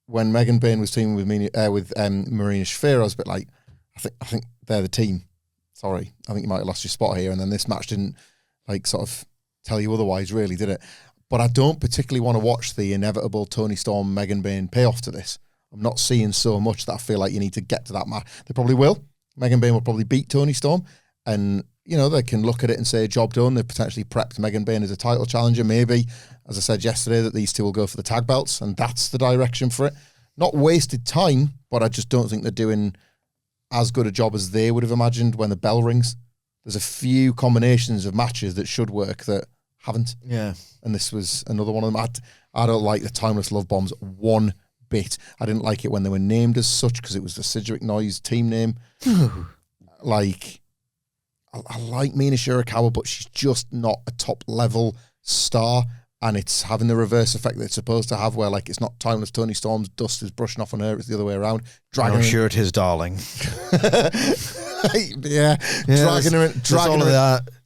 when Megan Bayne was teaming with Marina Shafir, I was a bit like, I I think they're the team. Sorry, I think you might have lost your spot here, and then this match didn't like sort of tell you otherwise, really, did it? But I don't particularly want to watch the inevitable Toni Storm, Megan Bayne payoff to this. I'm not seeing so much that I feel like you need to get to that match. They probably will. Megan Bayne will probably beat Toni Storm, and they can look at it and say, job done. They've potentially prepped Megan Bayne as a title challenger. Maybe, as I said yesterday, that these two will go for the tag belts, and that's the direction for it. Not wasted time, but I just don't think they're doing as good a job as they would have imagined when the bell rings. There's a few combinations of matches that should work that haven't. Yeah. And this was another one of them. I don't like the Timeless Love Bombs one bit. I didn't like it when they were named as such because it was the Sidgwick Noise team name. Like, I like Mina Shirakawa, but she's just not a top level star, and it's having the reverse effect that it's supposed to have, where like it's not Timeless Toni Storm's dust is brushing off on her, it's the other way around. I'm sure it is, darling. Yeah, dragging her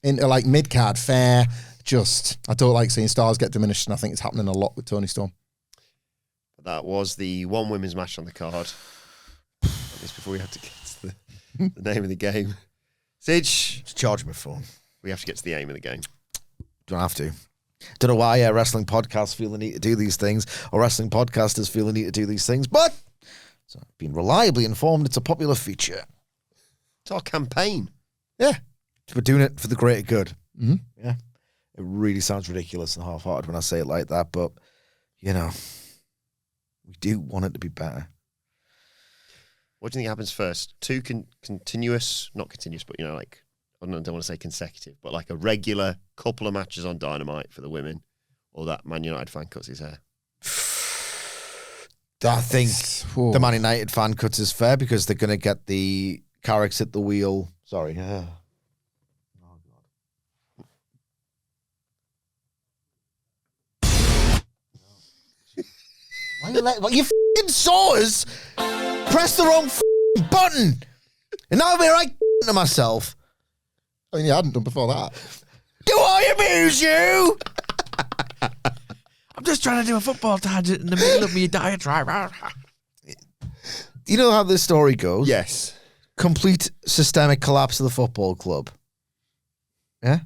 into like mid-card fair. Just, I don't like seeing stars get diminished, and I think it's happening a lot with Toni Storm. That was the one women's match on the card. Just before we have to get to the name of the game. Sidge, Charge my phone. we have to get to the aim of the game. Don't have to. Don't know why wrestling podcasts feel the need to do these things, or wrestling podcasters feel the need to do these things, but it's been reliably informed it's a popular feature. It's our campaign. Yeah. We're doing it for the greater good. Mm-hmm. Yeah. It really sounds ridiculous and half-hearted when I say it like that, but, we do want it to be better. What do you think happens first? Two continuous, not continuous, but, like, I don't want to say consecutive, but like a regular couple of matches on Dynamite for the women, or that Man United fan cuts his hair? I think the Man United fan cuts is fair because they're going to get the Carricks at the wheel. Sorry. Oh, God. Why you f***ing saw us press the wrong f***ing button, and now I'll be right to myself. I mean, you hadn't done before that. Do I amuse you? I'm just trying to do a football tangent in the middle of me diatribe. You know how this story goes? Yes. Complete systemic collapse of the football club. Yeah?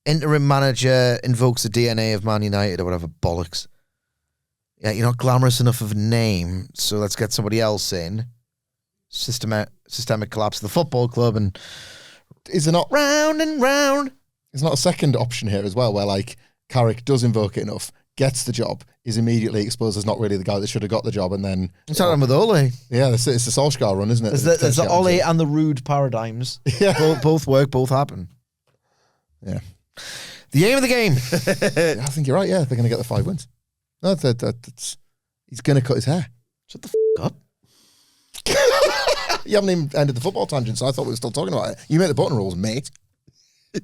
Interim manager invokes the DNA of Man United or whatever bollocks. Yeah, you're not glamorous enough of a name, so let's get somebody else in. Systemic collapse of the football club, and Is there not round and round? There's not a second option here as well, where like Carrick does invoke it enough, gets the job, is immediately exposed as not really the guy that should have got the job, and then What's happening with Ole? yeah, it's the Solskjaer run, isn't it? There's the Ole and the Rude paradigms. Yeah. Both work, both happen. Yeah. The aim of the game. I think you're right. Yeah, they're going to get the 5 wins. No, that's he's going to cut his hair. Shut the f*** up. You haven't even ended the football tangent, so I thought we were still talking about it. You make the button rules, mate. You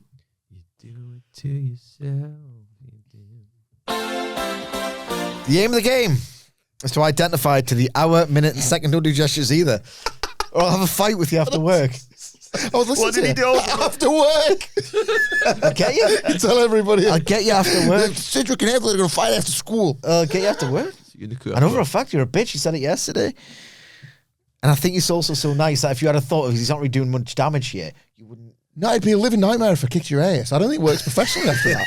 do it to yourself. The aim of the game is to identify to the hour, minute, and second. Don't do gestures either, or I'll have a fight with you after work. I was listening What did he do? after work. I'll get you. Tell everybody. I'll get you after work. Sidgwick and Hamflett are going to fight after school. I'll get you after work. I know for a fact you're a bitch. You said it yesterday. And I think it's also so nice that if you had a thought of he's not really doing much damage here, you wouldn't. No, it'd be a living nightmare if I kicked your ass. I don't think it works professionally after that.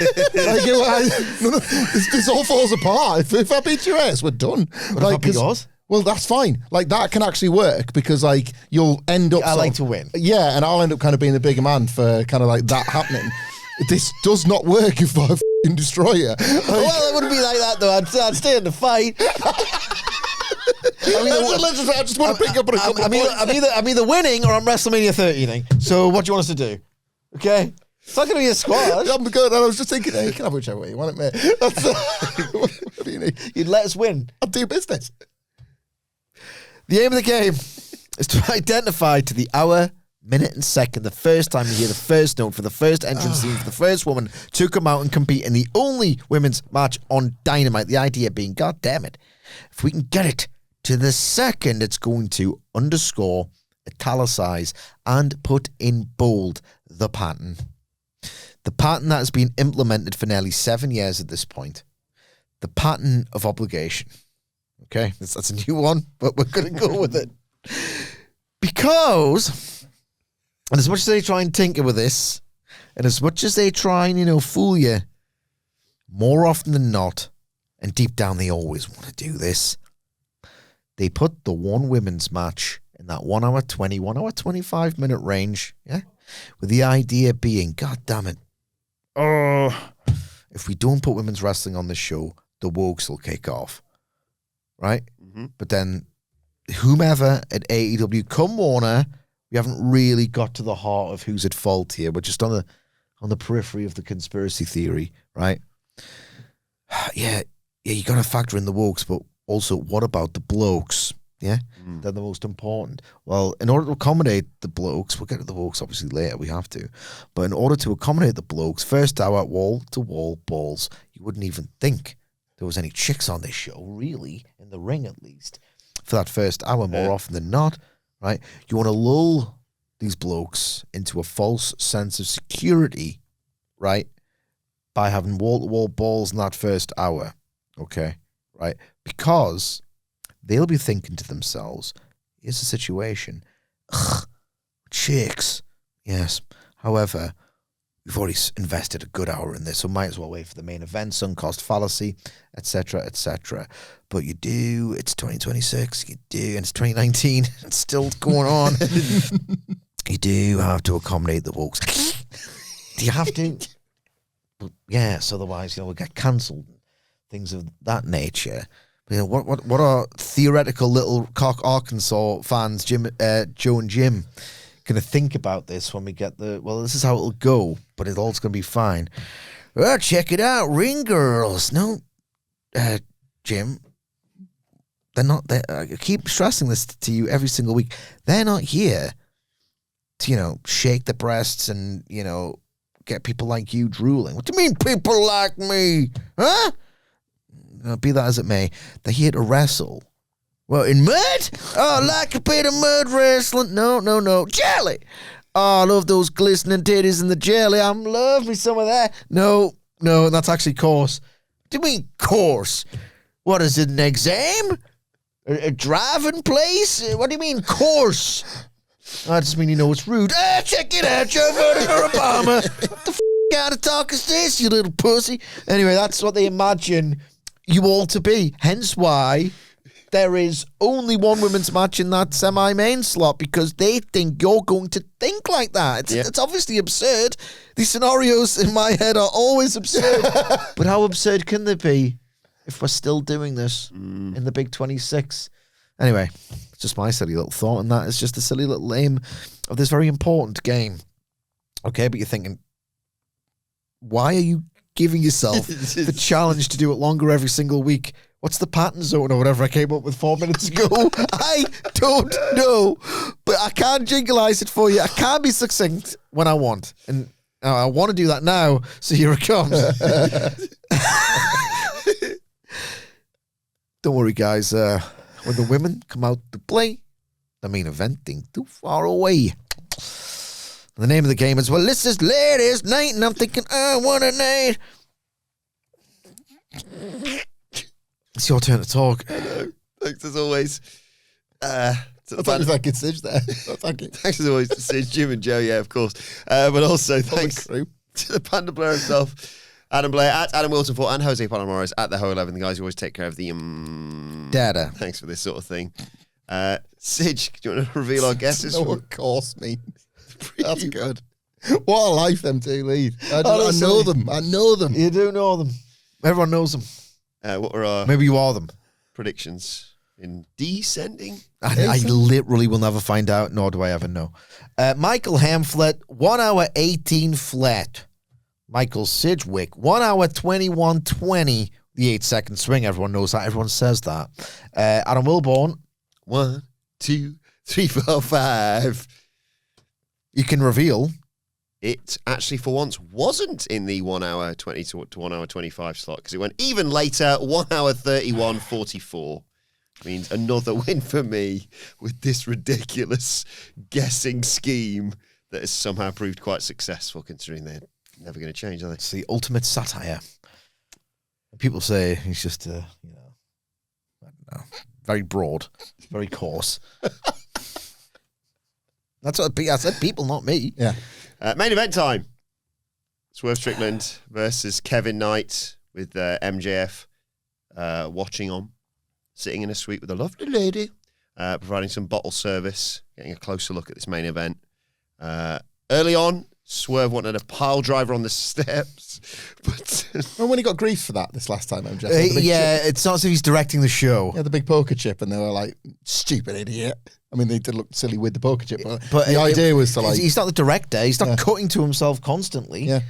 This all falls apart. If I beat your ass, we're done. What if I beat yours? Well, that's fine. Like, that can actually work because, like, you'll end up... I like to win. Yeah, and I'll end up kind of being the bigger man for kind of, like, that happening. This does not work if I f***ing destroy you. Like, Well, it wouldn't be like that, though. I'd stay in the fight. I just want to pick up on a couple of points. I'm either winning or I'm WrestleMania 13ing. So what do you want us to do? Okay? It's not going to be a squash. I'm good. And I was just thinking, hey, you can have whichever way you want it, mate. That's, what do you need? You'd let us win. I'll do business. The aim of the game is to identify to the hour, minute, and second the first time you hear the first note for the first entrance scene for the first woman to come out and compete in the only women's match on Dynamite. The idea being, God damn it, if we can get it to the second, it's going to underscore, italicize, and put in bold the pattern. The pattern that has been implemented for nearly 7 years at this point. The pattern of obligation. Okay, that's a new one, but we're going to go with it. Because, and as much as they try and tinker with this, and as much as they try and, fool you, more often than not, and deep down they always want to do this, they put the one women's match in that 1 hour 20, 1 hour 25 minute range, yeah? With the idea being, God damn it, if we don't put women's wrestling on the show, the Wokes will kick off, right? Mm-hmm. But then whomever at AEW, come Warner, we haven't really got to the heart of who's at fault here. We're just on the periphery of the conspiracy theory, right? Yeah, you got to factor in the Wokes, but also what about the blokes? Yeah, they're the most important. Well, in order to accommodate the blokes, we'll get to the Wokes obviously later, we have to. But in order to accommodate the blokes, first hour, wall-to-wall balls, you wouldn't even think there was any chicks on this show, really, in the ring at least, for that first hour more often than not, right? You want to lull these blokes into a false sense of security, right, by having wall-to-wall balls in that first hour, okay, right? Because they'll be thinking to themselves, here's the situation. Ugh, chicks. Yes. However, we've already invested a good hour in this, so might as well wait for the main event, sunk cost fallacy, etc., etc. But you do, it's 2026, you do, and it's 2019, it's still going on. You do have to accommodate the Wokes. Do you have to? But yes, otherwise, we'll get cancelled. Things of that nature. What are theoretical little cock Arkansas fans, Joe and Jim, going to think about this when we get this is how it'll go, but it's all's going to be fine. Well, check it out, ring girls. No, Jim, they're not there. I keep stressing this to you every single week. They're not here to, shake the breasts and, get people like you drooling. What do you mean people like me? Huh? Be that as it may, they're here to wrestle. Well, in mud? Oh, like a bit of mud wrestling. No. Jelly! Oh, I love those glistening titties in the jelly. I'm love me some of that. No, that's actually course. What do you mean course? What is it, an exam? A driving place? What do you mean course? I just mean, it's rude. Check it out, Joe Vertigo Obama. What the kind of talk is this, you little pussy? Anyway, that's what they imagine you all to be. Hence why there is only one women's match in that semi-main slot, because they think you're going to think like that. It's obviously absurd. These scenarios in my head are always absurd. But how absurd can they be if we're still doing this in the Big 26? Anyway, it's just my silly little thought, and that is just a silly little aim of this very important game. Okay, but you're thinking, why are you giving yourself the challenge to do it longer every single week? What's the pattern zone or whatever I came up with 4 minutes ago? I don't know, but I can't jinglize it for you. I can't be succinct when I want, and I want to do that now, so here it comes. Don't worry, guys. When the women come out to play, the main event ain't too far away. The name of the game is, well, this is ladies' night, and I'm thinking, I want a night. It's your turn to talk. Thanks as always. I thought you like Sidge there. Thank you. Thanks as always to Sidge, Jim and Joe, yeah, of course. But also thanks to the Panda Blair himself, Adam Blair, at Adam Wilson 4, and Jose Palomares at the Whole 11, the guys who always take care of the data. Thanks for this sort of thing. Sidge, do you want to reveal our guesses? No, of course, me. That's good. What a life them two lead. I know them. I know them. You do know them. Everyone knows them. What were our maybe you are them predictions in descending? I literally will never find out, nor do I ever know. Michael Hamflett, 1 hour 18 flat. Michael Sidgwick, 1 hour 21:20. The 8-second swing. Everyone knows that. Everyone says that. Adam Wilbourn, 1, 2, 3, 4, 5. You can reveal. It actually, for once, wasn't in the 1 hour 20 to 1 hour 25 slot, because it went even later, 1 hour 31:44. Means another win for me with this ridiculous guessing scheme that has somehow proved quite successful, considering they're never going to change, are they? It's the ultimate satire. People say he's just, I don't know, very broad, very coarse. That's what I said. People, not me. Yeah. Main event time. Swerve Strickland versus Kevin Knight with MJF watching on, sitting in a suite with a lovely lady, providing some bottle service, getting a closer look at this main event. Early on, Swerve wanted a pile driver on the steps, but Well, when he got grief for that this last time, MJ. It's not as if he's directing the show. Yeah, the big poker chip, and they were like, stupid idiot. I mean, they did look silly with the poker chip, but the idea was to like... He's not the director. He's not cutting to himself constantly. Yeah.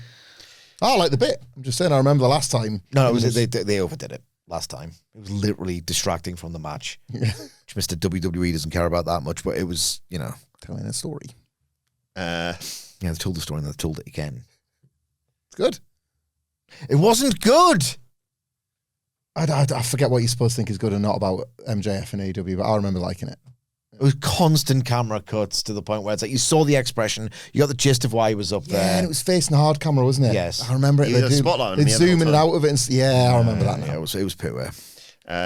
I like the bit. I'm just saying, I remember the last time. No, they overdid it last time. It was literally distracting from the match. Which Mr. WWE doesn't care about that much, but it was, telling a story. Yeah, they told the story and they told it again. It's good. It wasn't good. I forget what you're supposed to think is good or not about MJF and AEW, but I remember liking it. It was constant camera cuts to the point where it's like you saw the expression, you got the gist of why he was up Yeah, there. and it was facing a hard camera, wasn't it? Yes. I remember it. He was a spotlight on They'd the end zoom of in the and time. out of it. I remember that now. Yeah, it was poor.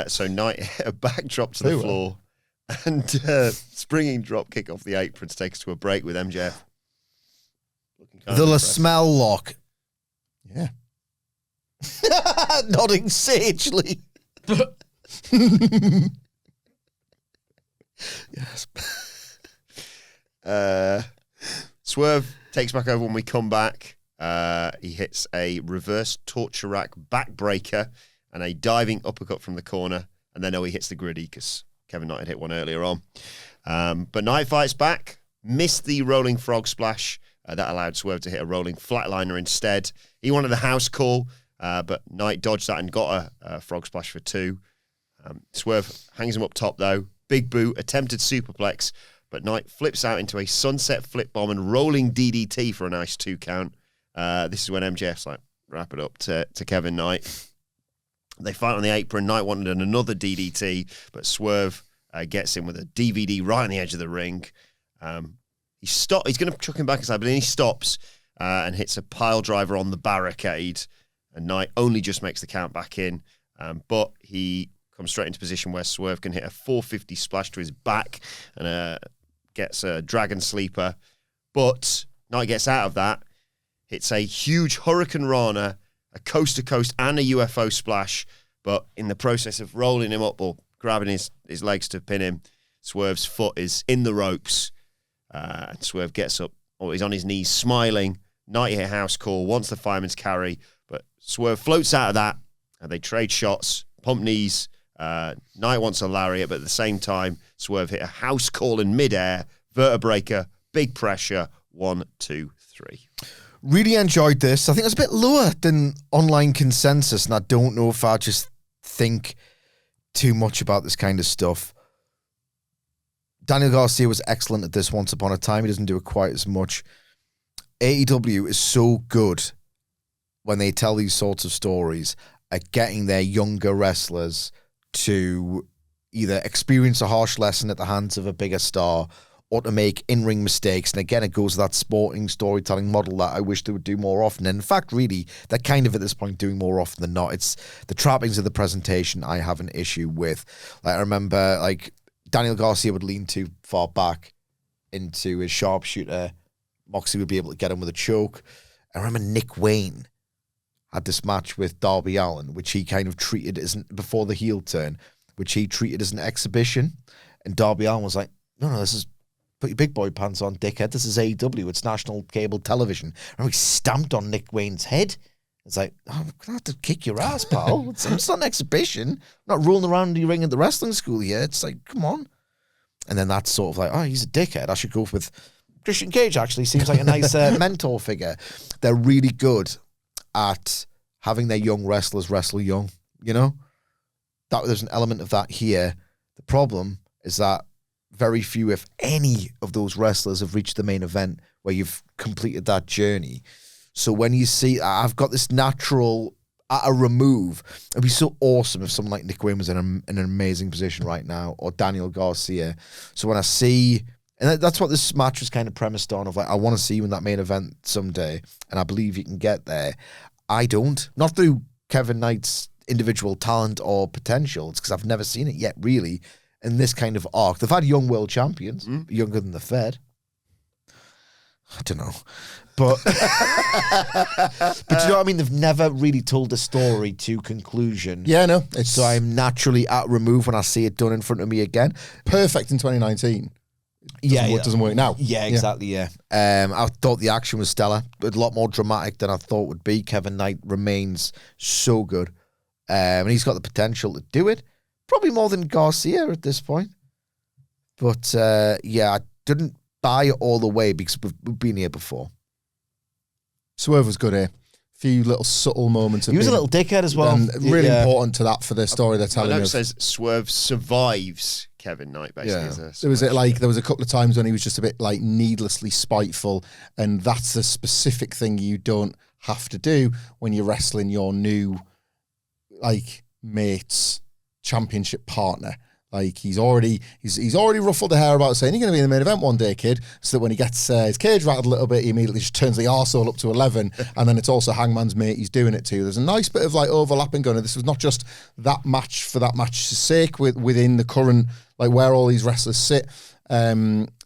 so Knight hit a backdrop to the Who? floor and springing drop kick off the apron to take us to a break with MJF. Looking kind The of La impressive. Smell lock. Yeah. Nodding sagely. Yes. Swerve takes back over when we come back. He hits a reverse torture rack backbreaker and a diving uppercut from the corner. And then he hits the griddy because Kevin Knight had hit one earlier on. But Knight fights back, missed the rolling frog splash. That allowed Swerve to hit a rolling flatliner instead. He wanted the house call, but Knight dodged that and got a frog splash for 2. Swerve hangs him up top, though. Big boot, attempted superplex, but Knight flips out into a sunset flip bomb and rolling DDT for a nice 2 count. This is when MJF's like, wrap it up to Kevin Knight. They fight on the apron. Knight wanted another DDT, but Swerve gets in with a DVD right on the edge of the ring. He's going to chuck him back inside, but then he stops and hits a pile driver on the barricade. And Knight only just makes the count back in, but he comes straight into position where Swerve can hit a 450 splash to his back and gets a dragon sleeper. But Knight gets out of that, hits a huge Hurricane Rana, a coast-to-coast and a UFO splash. But in the process of rolling him up or grabbing his legs to pin him, Swerve's foot is in the ropes. And Swerve gets up, or he's on his knees smiling. Knight hit house call, wants the fireman's carry, but Swerve floats out of that, and they trade shots, pump knees. Knight wants a lariat, but at the same time, Swerve hit a house call in midair, vertebreaker, big pressure, 1, 2, 3. Really enjoyed this. I think it was a bit lower than online consensus, and I don't know if I just think too much about this kind of stuff. Daniel Garcia was excellent at this once upon a time. He doesn't do it quite as much. AEW is so good when they tell these sorts of stories at getting their younger wrestlers to either experience a harsh lesson at the hands of a bigger star or to make in-ring mistakes. And again, it goes to that sporting storytelling model that I wish they would do more often. And in fact, really, they're kind of at this point doing more often than not. It's the trappings of the presentation I have an issue with. Like, I remember, Daniel Garcia would lean too far back into his sharpshooter. Moxley would be able to get him with a choke. I remember Nick Wayne had this match with Darby Allin, which he kind of treated as, before the heel turn, which he treated as an exhibition. And Darby Allin was like, no, this is, put your big boy pants on, dickhead. This is AEW. It's national cable television. And he stamped on Nick Wayne's head. It's like, I'm going to have to kick your ass, pal. It's not an exhibition. I'm not rolling around the ring at the wrestling school here. It's like, come on. And then that's sort of like, oh, he's a dickhead. I should go with Christian Cage, actually. Seems like a nice mentor figure. They're really good at having their young wrestlers wrestle young, There's an element of that here. The problem is that very few, if any, of those wrestlers have reached the main event where you've completed that journey. So when you see, I've got this natural, at a remove, it'd be so awesome if someone like Nick Wayne was in an amazing position right now, or Daniel Garcia. So when I see, and that's what this match was kind of premised on, of like, I want to see you in that main event someday, and I believe you can get there. I don't. Not through Kevin Knight's individual talent or potential. It's because I've never seen it yet, really, in this kind of arc. They've had young world champions, younger than the Fed. I don't know. But but you know what I mean? They've never really told the story to conclusion. Yeah, no. So I'm naturally at remove when I see it done in front of me again. Perfect in 2019. It doesn't work now. Yeah, exactly, yeah. I thought the action was stellar, but a lot more dramatic than I thought would be. Kevin Knight remains so good. And he's got the potential to do it. Probably more than Garcia at this point. But, I didn't buy it all the way because we've been here before. Swerve was good here. Few little subtle moments. He was a little dickhead as well. And really important to that for the story they're telling My note us. says Swerve survives Kevin Knight, basically. Yeah. There was a couple of times when he was just a bit like needlessly spiteful, and that's a specific thing you don't have to do when you're wrestling your new mate's championship partner. Like he's already ruffled the hair about saying you're going to be in the main event one day, kid. So that when he gets his cage rattled a little bit, he immediately just turns the arsehole up to 11, and then it's also Hangman's mate he's doing it to. There's a nice bit of overlapping going on. This was not just that match for that match's sake within the current where all these wrestlers sit.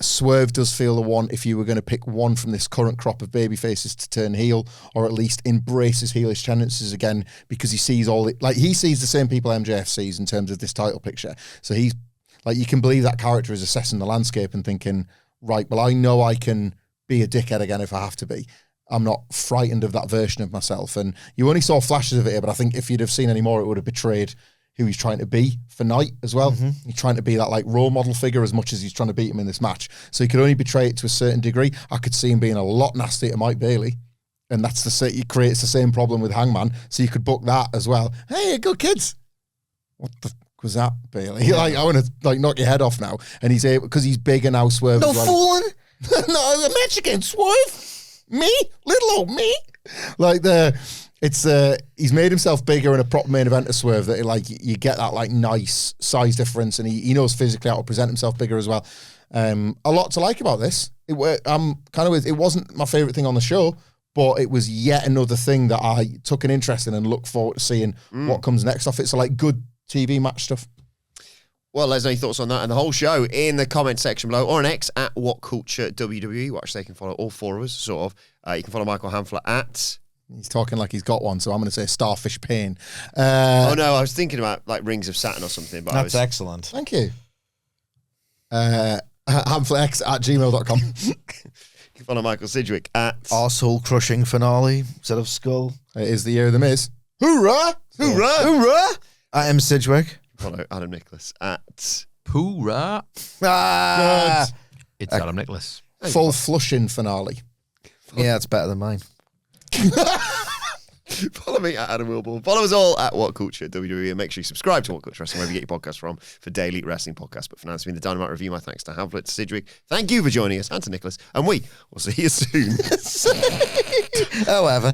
Swerve does feel the one, if you were going to pick one from this current crop of baby faces to turn heel, or at least embrace his heelish tendencies again, because he sees he sees the same people MJF sees in terms of this title picture. So he's you can believe that character is assessing the landscape and thinking, right, well, I know I can be a dickhead again if I have to be. I'm not frightened of that version of myself. And you only saw flashes of it here, but I think if you'd have seen any more, it would have betrayed who he's trying to be for Knight as well. Mm-hmm. He's trying to be that role model figure as much as he's trying to beat him in this match. So he could only betray it to a certain degree. I could see him being a lot nastier to Mike Bailey. And it creates the same problem with Hangman. So you could book that as well. Hey, good kids. What the fuck was that, Bailey? Yeah. I want to knock your head off now. And he's able, because he's bigger now, Swerve. No fooling. No, a match against Swerve. Me? Little old me? He's made himself bigger in a proper main event to Swerve that you get that nice size difference, and he knows physically how to present himself bigger as well. A lot to like about this. It wasn't my favorite thing on the show, but it was yet another thing that I took an interest in and look forward to seeing what comes next off it. So good TV match stuff. Well, let us know your thoughts on that and the whole show in the comment section below, or on X at WhatCulture WWE. Watch, they can follow all four of us, sort of. You can follow Michael Hamflett at... He's talking like he's got one, so I'm going to say Starfish Pain. Oh, no, I was thinking about Rings of Saturn or something. But That's excellent. Thank you. Hamflex at gmail.com. You can follow Michael Sidgwick at... Arsehole crushing finale instead of skull. It is the year of the Miz. Hoorah! Hoorah! Hoorah! I am Sidgwick. Follow Adam Nicholas at... Poorah. Ah! It's Adam Nicholas. Full flushing finale. Yeah, it's better than mine. Follow me at Adam Wilbourn. Follow us all at WhatCulture WWE, and make sure you subscribe to WhatCulture Wrestling wherever you get your podcast from for daily wrestling podcasts. But for now, it's been the Dynamite Review. My thanks to Hamflett, to Sidgwick. Thank you for joining us, and to Nicholas. And we will see you soon. However.